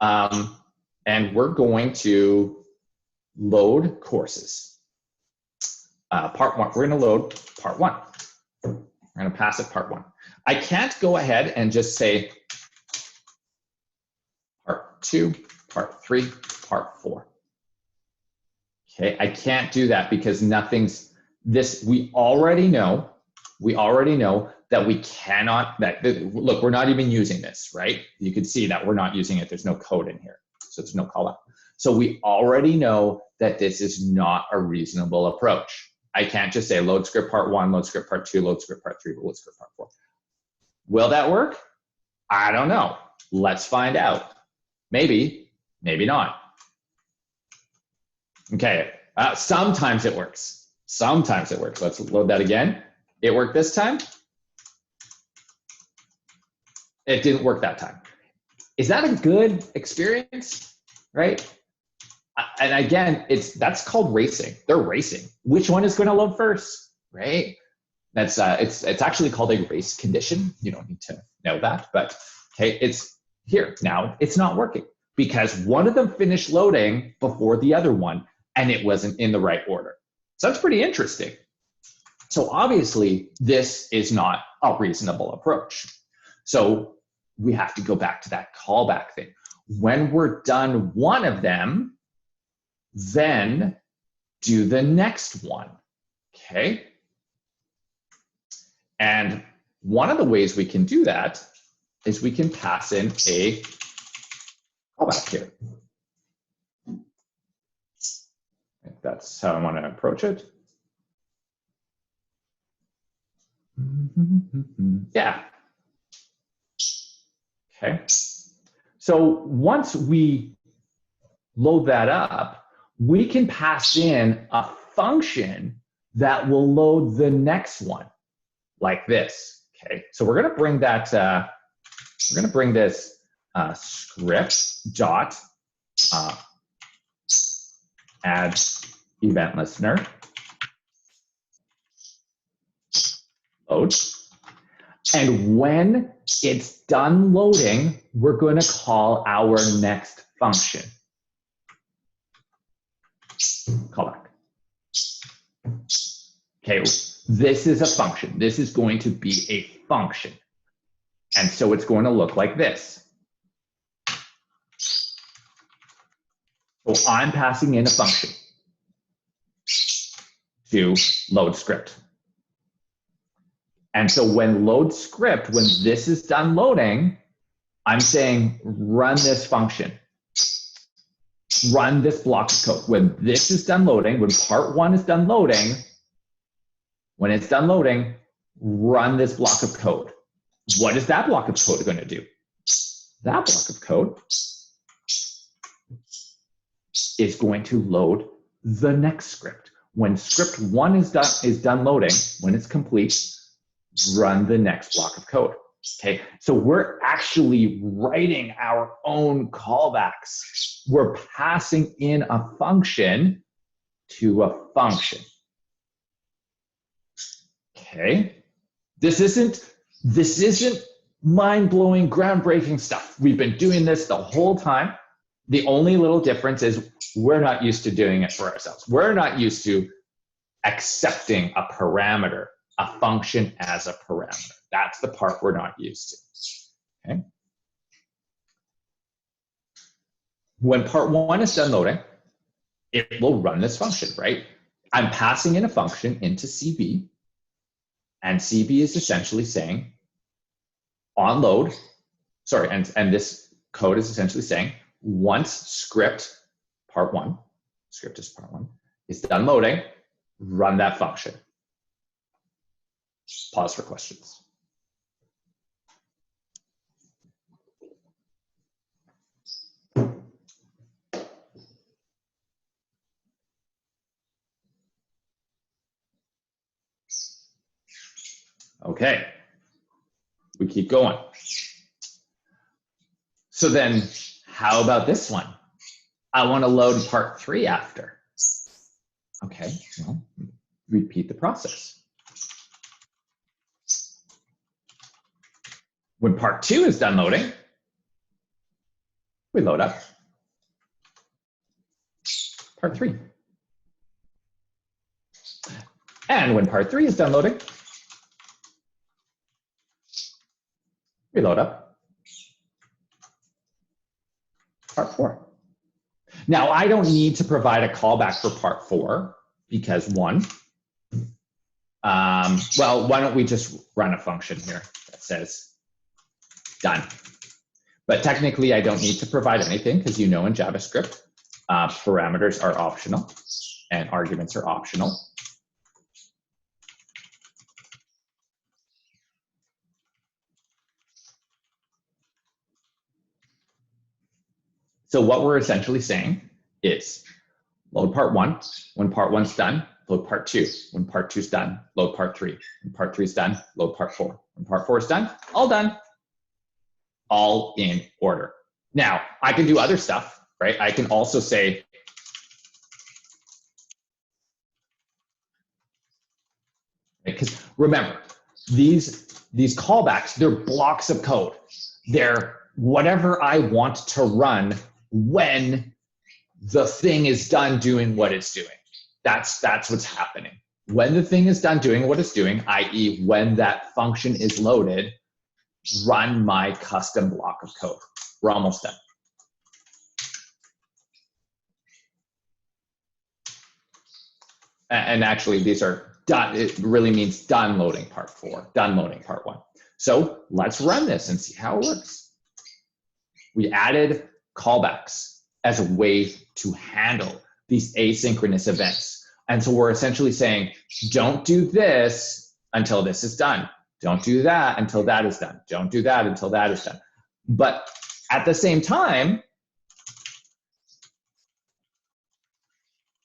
and we're going to load courses. Part 1, we're going to load part 1. We're going to pass it part 1. I can't go ahead and just say part 2, part 3, part 4. Okay, I can't do that because nothing's this. We already know that we cannot, look, we're not even using this, right? You can see that we're not using it. There's no code in here, so there's no call out. So we already know that this is not a reasonable approach. I can't just say load script part 1, load script part 2, load script part 3, load script part 4. Will that work? I don't know. Let's find out. Maybe, maybe not. Okay, sometimes it works. Sometimes it works. Let's load that again. It worked this time. It didn't work that time. Is that a good experience, right? And again, that's called racing. They're racing. Which one is going to load first, right? That's it's actually called a race condition. You don't need to know that, but okay, it's here now. It's not working because one of them finished loading before the other one, and it wasn't in the right order. So that's pretty interesting. So obviously, this is not a reasonable approach. So we have to go back to that callback thing. When we're done one of them, then do the next one, okay? And one of the ways we can do that is we can pass in a callback here. That's how I want to approach it. Yeah. Okay. So once we load that up, we can pass in a function that will load the next one like this. Okay. So we're going to bring that, we're going to bring this script dot add event listener load. And when it's done loading, we're going to call our next function. Callback. Okay, this is a function. This is going to be a function. And so it's going to look like this. So I'm passing in a function to load script. And so when load script, when this is done loading, I'm saying run this function. Run this block of code. When this is done loading, when part one is done loading, when it's done loading, run this block of code. What is that block of code going to do? That block of code is going to load the next script. When script one is done loading, when it's complete, run the next block of code. Okay, so we're actually writing our own callbacks. We're passing in a function to a function. Okay, this isn't mind-blowing, groundbreaking stuff. We've been doing this the whole time. The only little difference is we're not used to doing it for ourselves. We're not used to accepting a parameter, a function as a parameter. That's the part we're not used to. Okay. When part one is done loading, it will run this function, right? I'm passing in a function into CB, and CB is essentially saying on load, sorry, and this code is essentially saying once script part one, script is part one, is done loading, run that function. Pause for questions. Okay, we keep going. So then how about this one? I want to load part three after. Okay, well, repeat the process. When part two is done loading, we load up part three. And when part three is done loading, we load up part four. Now, I don't need to provide a callback for part four because one, well, why don't we just run a function here that says done. But technically, I don't need to provide anything because you know in JavaScript, parameters are optional and arguments are optional. So what we're essentially saying is load part one. When part one's done, load part two. When part two's done, load part three. When part three's done, load part four. When part four is done, all done. All in order. Now, I can do other stuff, right? I can also say, because remember, these callbacks, they're blocks of code. They're whatever I want to run when the thing is done doing what it's doing. That's what's happening. When the thing is done doing what it's doing, i.e. when that function is loaded, run my custom block of code. We're almost done. And actually, these are done. It really means done loading part four, done loading part one. So let's run this and see how it works. We added callbacks as a way to handle these asynchronous events. And so we're essentially saying, don't do this until this is done. Don't do that until that is done. Don't do that until that is done. But at the same time,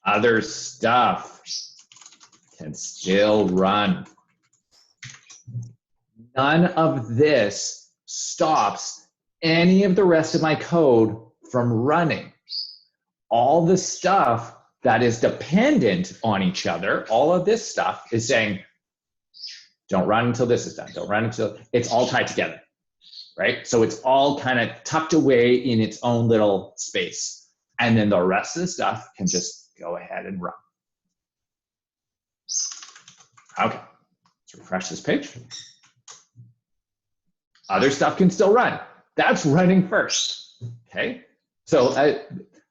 other stuff can still run. None of this stops any of the rest of my code from running. All the stuff that is dependent on each other, all of this stuff is saying, Don't run until this is done. Don't run until it's all tied together, right? So it's all kind of tucked away in its own little space. And then the rest of the stuff can just go ahead and run. Okay, let's refresh this page. Other stuff can still run. That's running first, okay? So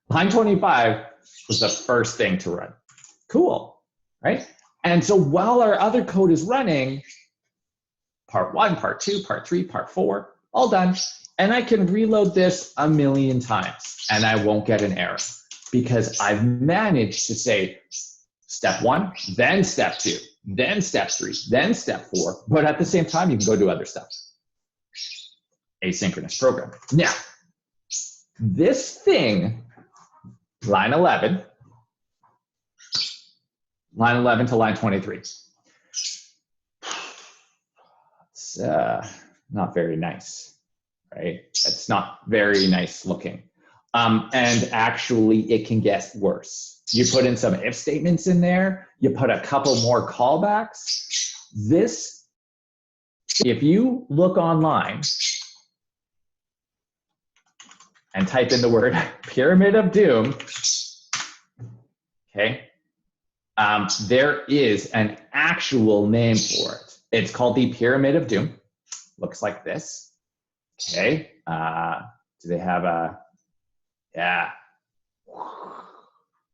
line 25 was the first thing to run. Cool, right? And so while our other code is running, part 1, part 2, part 3, part 4, all done. And I can reload this 1,000,000 times and I won't get an error because I've managed to say step 1, then step 2, then step 3, then step 4, but at the same time, you can go do other stuff. Asynchronous program. Now, this thing, line 11 to line 23. It's not very nice, right? It's not very nice looking. And actually, it can get worse. You put in some if statements in there, you put a couple more callbacks. This, if you look online and type in the word Pyramid of Doom, okay, there is an actual name for it. It's called the Pyramid of Doom. Looks like this. Okay. Do they have a, yeah.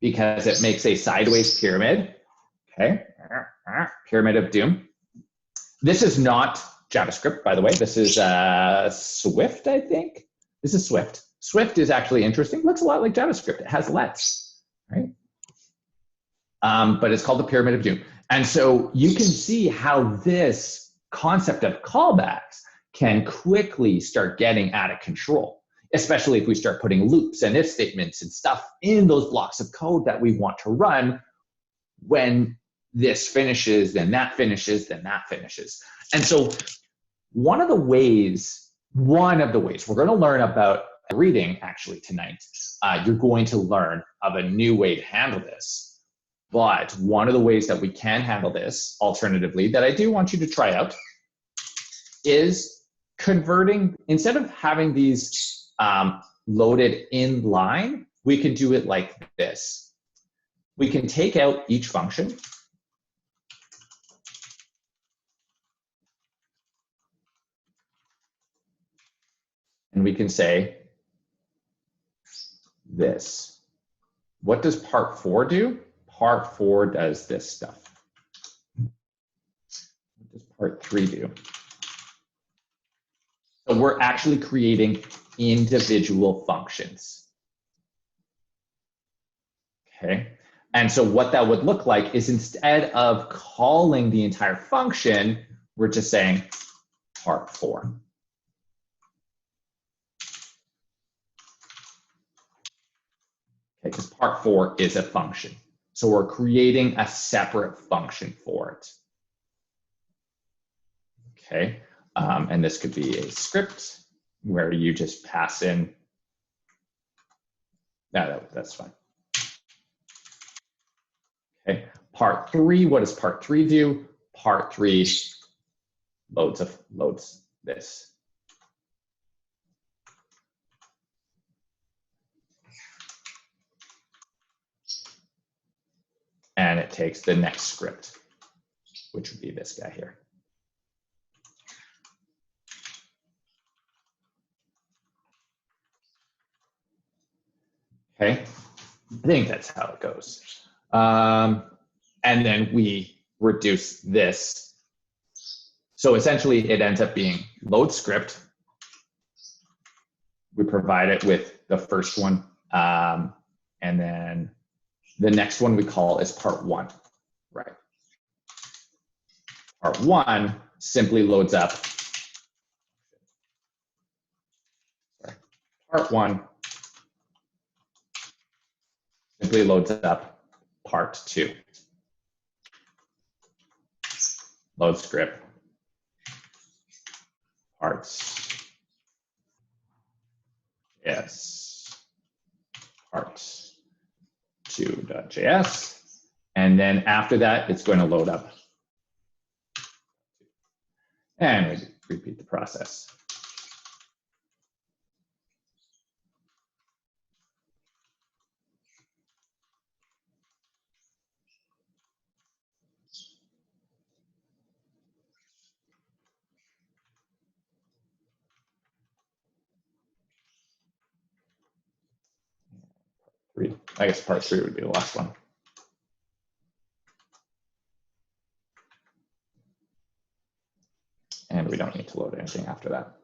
Because it makes a sideways pyramid. Okay. Pyramid of Doom. This is not JavaScript, by the way. This is Swift, I think. This is Swift. Swift is actually interesting. Looks a lot like JavaScript. It has lets, right? But it's called the Pyramid of Doom. And so you can see how this concept of callbacks can quickly start getting out of control, especially if we start putting loops and if statements and stuff in those blocks of code that we want to run. When this finishes, then that finishes, then that finishes. And so one of the ways we're going to learn about reading actually tonight. You're going to learn of a new way to handle this. But one of the ways that we can handle this alternatively that I do want you to try out is converting, instead of having these loaded in line, we can do it like this. We can take out each function. And we can say this. What does part 4 do? Part 4 does this stuff. What does part 3 do? So we're actually creating individual functions. Okay. And so what that would look like is instead of calling the entire function, we're just saying part 4. Okay, because part 4 is a function. So we're creating a separate function for it. Okay, and this could be a script where you just pass in. No, that's fine. Okay, part 3, what does part 3 do? Part 3 loads this. And it takes the next script, which would be this guy here. Okay, I think that's how it goes. And then we reduce this. So essentially it ends up being load script. We provide it with the first one. And then the next one we call is part 1, right? Part 1 simply loads up. Part 1 simply loads up part 2. Load script, parts, yes, parts. 2.js, and then after that, it's going to load up. And we repeat the process. I guess part 3 would be the last one. And we don't need to load anything after that.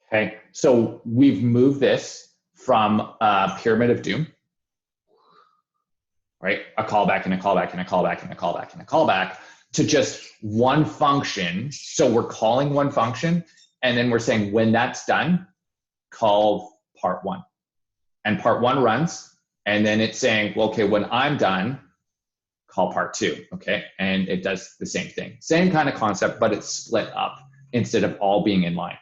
Okay, so we've moved this from a pyramid of doom, right? A callback and a callback and a callback and a callback and a callback to just one function. So we're calling one function, and then we're saying when that's done, call part 1. And part 1 runs, and then it's saying, well, okay, when I'm done, call part 2, okay? And it does the same thing. Same kind of concept, but it's split up instead of all being in line.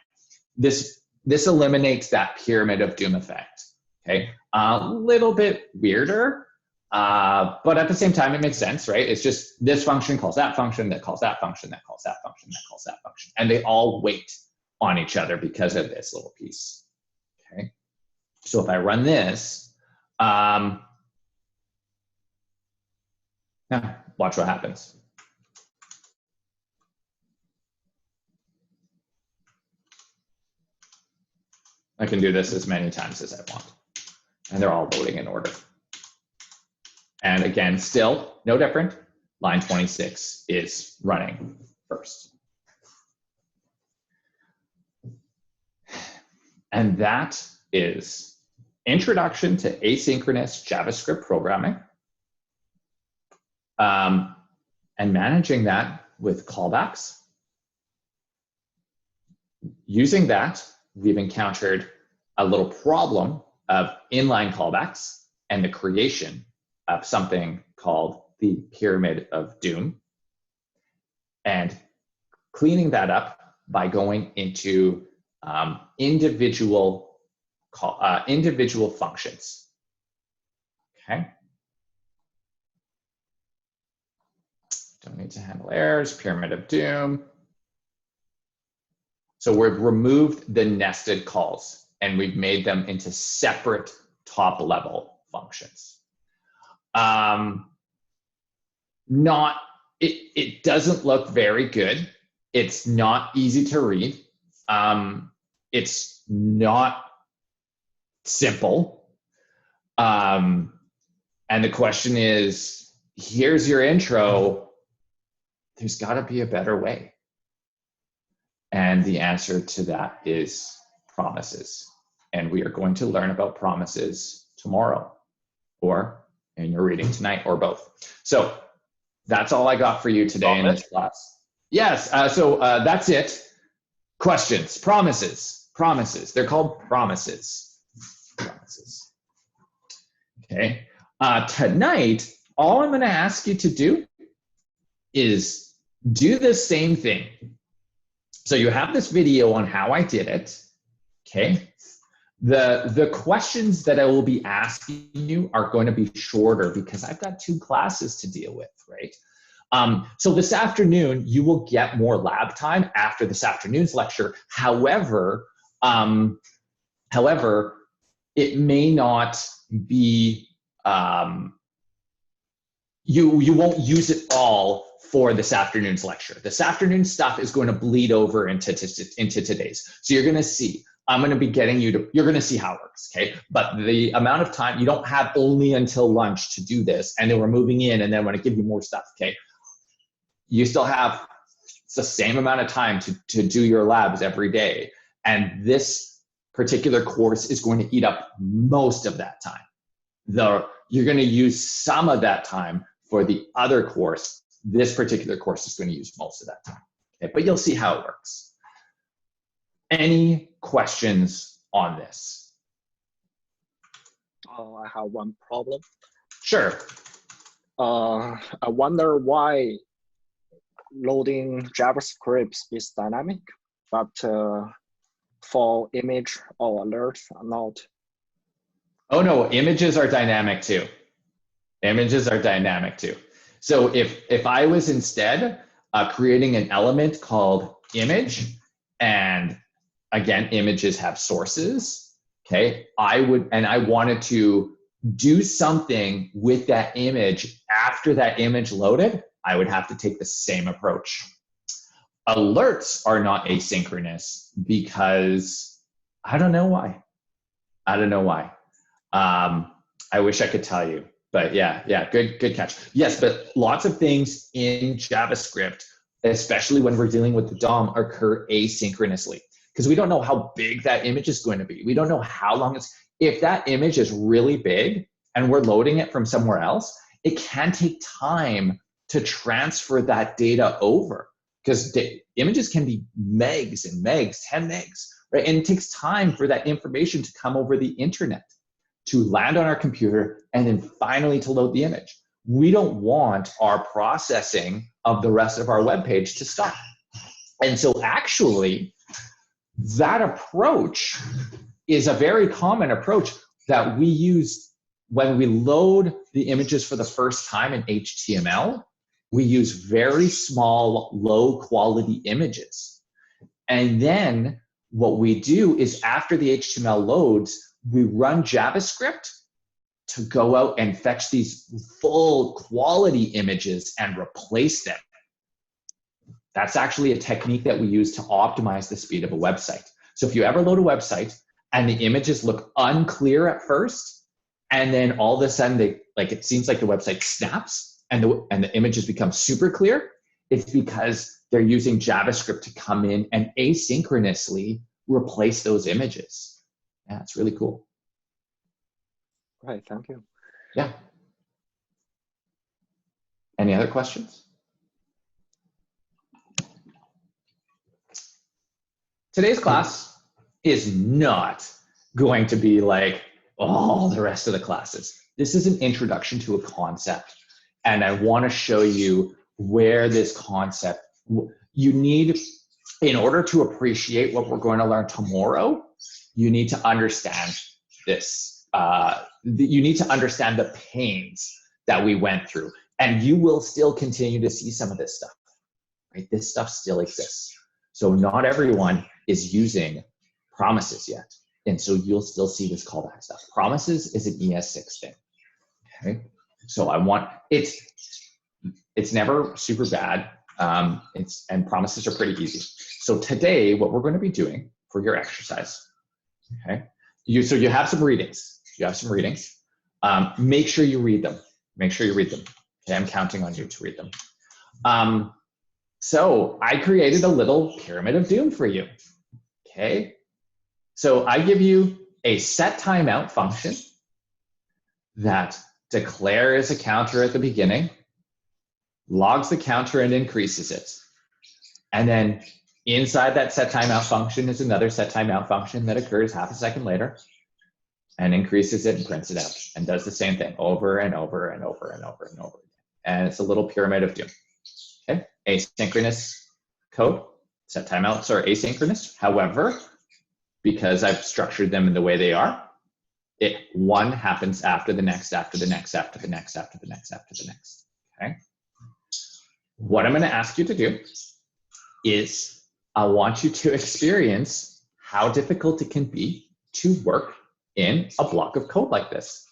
This eliminates that pyramid of doom effect, okay? A little bit weirder, but at the same time, it makes sense, right? It's just this function calls that function, that calls that function, that calls that function, that calls that function. And they all wait on each other because of this little piece, okay? So if I run this, now watch what happens. I can do this as many times as I want. And they're all loading in order. And again, still no different. Line 26 is running first. And that is Introduction to Asynchronous JavaScript Programming. And managing that with callbacks. Using that, we've encountered a little problem of inline callbacks and the creation of something called the Pyramid of Doom, and cleaning that up by going into individual functions. Okay. Don't need to handle errors, Pyramid of Doom. So we've removed the nested calls and we've made them into separate top level functions. It doesn't look very good. It's not easy to read. It's not simple. And the question is, here's your intro. There's got to be a better way. And the answer to that is promises. And we are going to learn about promises tomorrow, or in your reading tonight, or both. So that's all I got for you today in this class. Yes, so that's it. Questions, promises. They're called promises. Okay. Tonight, all I'm going to ask you to do is do the same thing. So you have this video on how I did it, okay? The questions that I will be asking you are going to be shorter because I've got 2 classes to deal with, right? So this afternoon, you will get more lab time after this afternoon's lecture. However, it may not be, you won't use it all for this afternoon's lecture. This afternoon's stuff is going to bleed over into today's. So you're going to see, I'm going to be getting you to, you're going to see how it works, okay? But the amount of time, you don't have only until lunch to do this, and then we're moving in, and then I'm going to give you more stuff, okay? You still have the same amount of time to do your labs every day. And this particular course is going to eat up most of that time. You're going to use some of that time for the other course. This particular course is going to use most of that time. Okay, but you'll see how it works. Any questions on this? I have one problem. Sure. I wonder why loading JavaScript is dynamic, but for image or alerts, not. Oh no, images are dynamic too. Images are dynamic too. So if I was instead creating an element called image, and again, images have sources, okay, I wanted to do something with that image after that image loaded, I would have to take the same approach. Alerts are not asynchronous because I don't know why. I don't know why. I wish I could tell you, but yeah, good catch. Yes, but lots of things in JavaScript, especially when we're dealing with the DOM, occur asynchronously because we don't know how big that image is going to be. We don't know how long it's. If that image is really big and we're loading it from somewhere else, it can take time to transfer that data over because images can be megs and megs, 10 megs, right? And it takes time for that information to come over the internet, to land on our computer, and then finally to load the image. We don't want our processing of the rest of our web page to stop. And so actually, that approach is a very common approach that we use when we load the images for the first time in HTML. We use very small, low quality images. And then what we do is after the HTML loads, we run JavaScript to go out and fetch these full quality images and replace them. That's actually a technique that we use to optimize the speed of a website. So if you ever load a website and the images look unclear at first, and then all of a sudden it seems like the website snaps and the images become super clear, it's because they're using JavaScript to come in and asynchronously replace those images. Yeah, it's really cool. Right, thank you. Yeah. Any other questions? Today's class is not going to be like all the rest of the classes. This is an introduction to a concept, and I want to show you where this concept, you need, in order to appreciate what we're going to learn tomorrow, you need to understand this. You need to understand the pains that we went through, and you will still continue to see some of this stuff, right? This stuff still exists. So not everyone is using promises yet. And so you'll still see this callback stuff. Promises is an ES6 thing, okay? So it's never super bad. And promises are pretty easy. So today, what we're going to be doing for your exercise, okay? So you have some readings. You have some readings. Make sure you read them. Make sure you read them. Okay, I'm counting on you to read them. So I created a little pyramid of doom for you. Okay. So I give you a set timeout function that declares a counter at the beginning, logs the counter and increases it. And then inside that set timeout function is another set timeout function that occurs half a second later and increases it and prints it out and does the same thing over and over and over and over and over again. And it's a little pyramid of doom. Okay, asynchronous code. Set timeouts are asynchronous. However, because I've structured them in the way they are, one happens after the next, after the next, after the next, after the next, after the next. Okay. What I'm going to ask you to do is I want you to experience how difficult it can be to work in a block of code like this.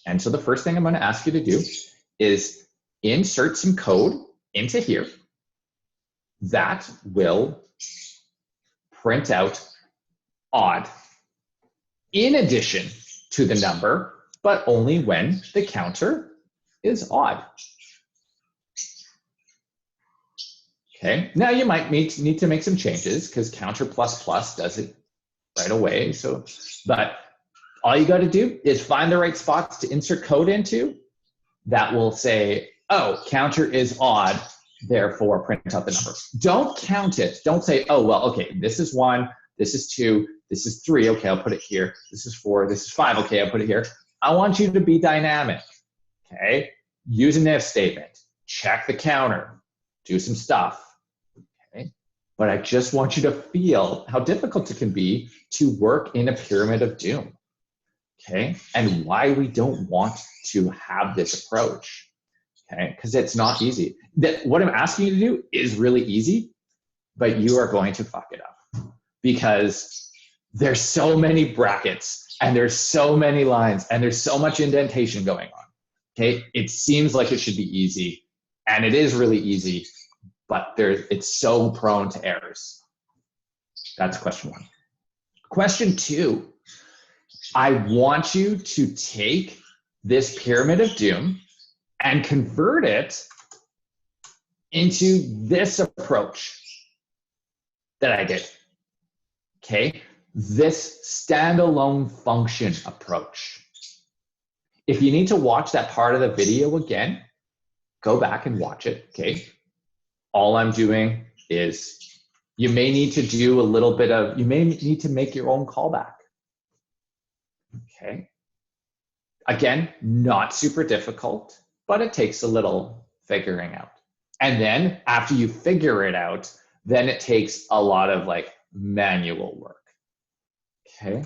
And so the first thing I'm going to ask you to do is insert some code into here that will print out odd in addition to the number, but only when the counter is odd. Okay, now you might need to make some changes because counter plus plus does it right away. So, but all you got to do is find the right spots to insert code into that will say, oh, counter is odd, therefore print out the number. Don't count it. Don't say, oh, well, okay, this is 1, this is 2, this is 3, okay, I'll put it here. This is 4, this is 5, okay, I'll put it here. I want you to be dynamic, okay? Use an if statement, check the counter, do some stuff, okay? but I just want you to feel how difficult it can be to work in a pyramid of doom, okay? And why we don't want to have this approach, okay? Because it's not easy. What I'm asking you to do is really easy, but you are going to fuck it up because there's so many brackets and there's so many lines and there's so much indentation going on, okay? It seems like it should be easy, and it is really easy, but it's so prone to errors. That's question one. Question two, I want you to take this pyramid of doom and convert it into this approach that I did, okay? This standalone function approach. If you need to watch that part of the video again, go back and watch it, okay? All I'm doing is you may need to do a little bit of, you may need to make your own callback, okay? Again, not super difficult, but it takes a little figuring out. And then after you figure it out, then it takes a lot of like manual work, okay?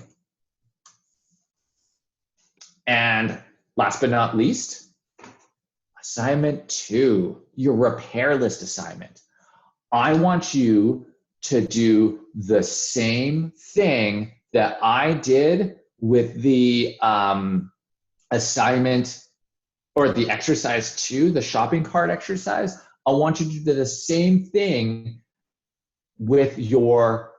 And last but not least, assignment 2, your repair list assignment. I want you to do the same thing that I did with the assignment or the exercise 2, the shopping cart exercise. I want you to do the same thing with your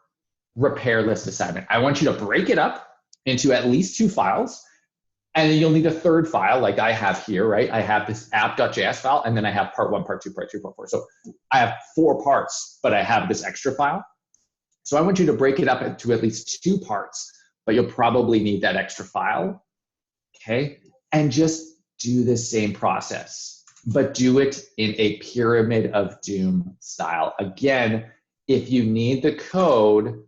repair list assignment. I want you to break it up into at least 2 files. And then you'll need a third file like I have here, right? I have this app.js file, and then I have part 1, part 2, part 3, part 4. So I have 4 parts, but I have this extra file. So I want you to break it up into at least 2 parts, but you'll probably need that extra file, okay? And just do the same process, but do it in a pyramid of doom style. Again, if you need the code,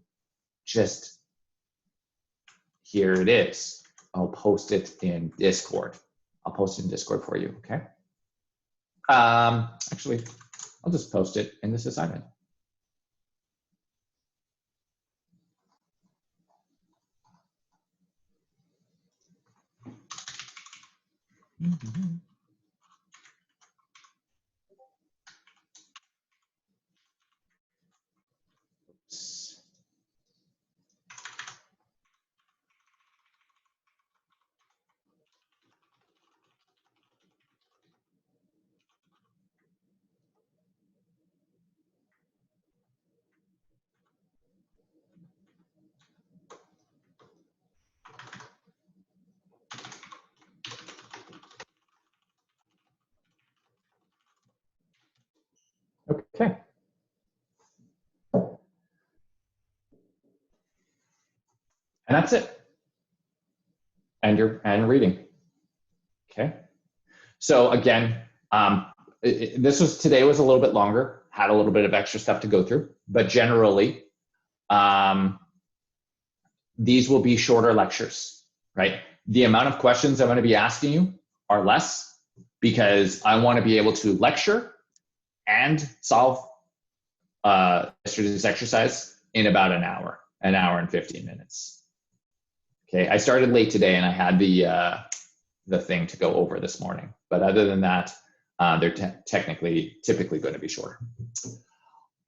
just here it is. I'll post it in Discord. I'll post it in Discord for you, okay? Actually, I'll just post it in this assignment. Okay. And that's it. And reading. Okay. So again, today was a little bit longer, had a little bit of extra stuff to go through, but generally, these will be shorter lectures, right? The amount of questions I'm going to be asking you are less because I want to be able to lecture and solve yesterday's exercise in about an hour and 15 minutes. Okay, I started late today and I had the thing to go over this morning, but other than that, they're typically going to be shorter.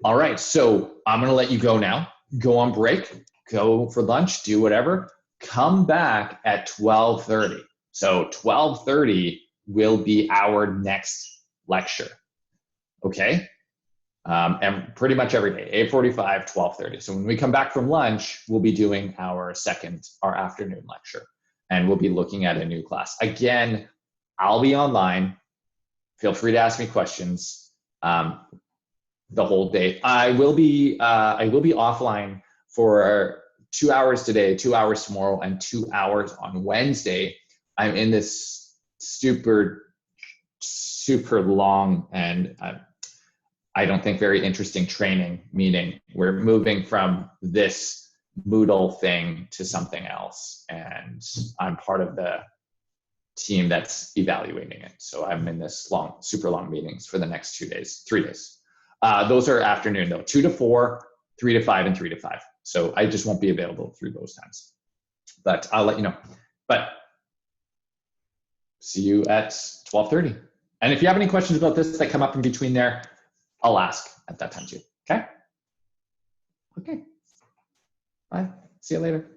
All right, so I'm going to let you go now. Go on break, go for lunch, do whatever. Come back at 12:30. So 12:30 will be our next lecture. Okay? And pretty much every day, 8:45, 12:30. So when we come back from lunch, we'll be doing our afternoon lecture, and we'll be looking at a new class. Again, I'll be online. Feel free to ask me questions the whole day. I will be offline for 2 hours today, 2 hours tomorrow, and 2 hours on Wednesday. I'm in this super long and I don't think very interesting training meeting. We're moving from this Moodle thing to something else, and I'm part of the team that's evaluating it. So I'm in this super long meetings for the next 3 days. Those are afternoon though, 2 to 4, 3 to 5, and 3 to 5. So I just won't be available through those times. But I'll let you know. But see you at 12:30. And if you have any questions about this that come up in between there, I'll ask at that time too. Okay? Okay. Bye. See you later.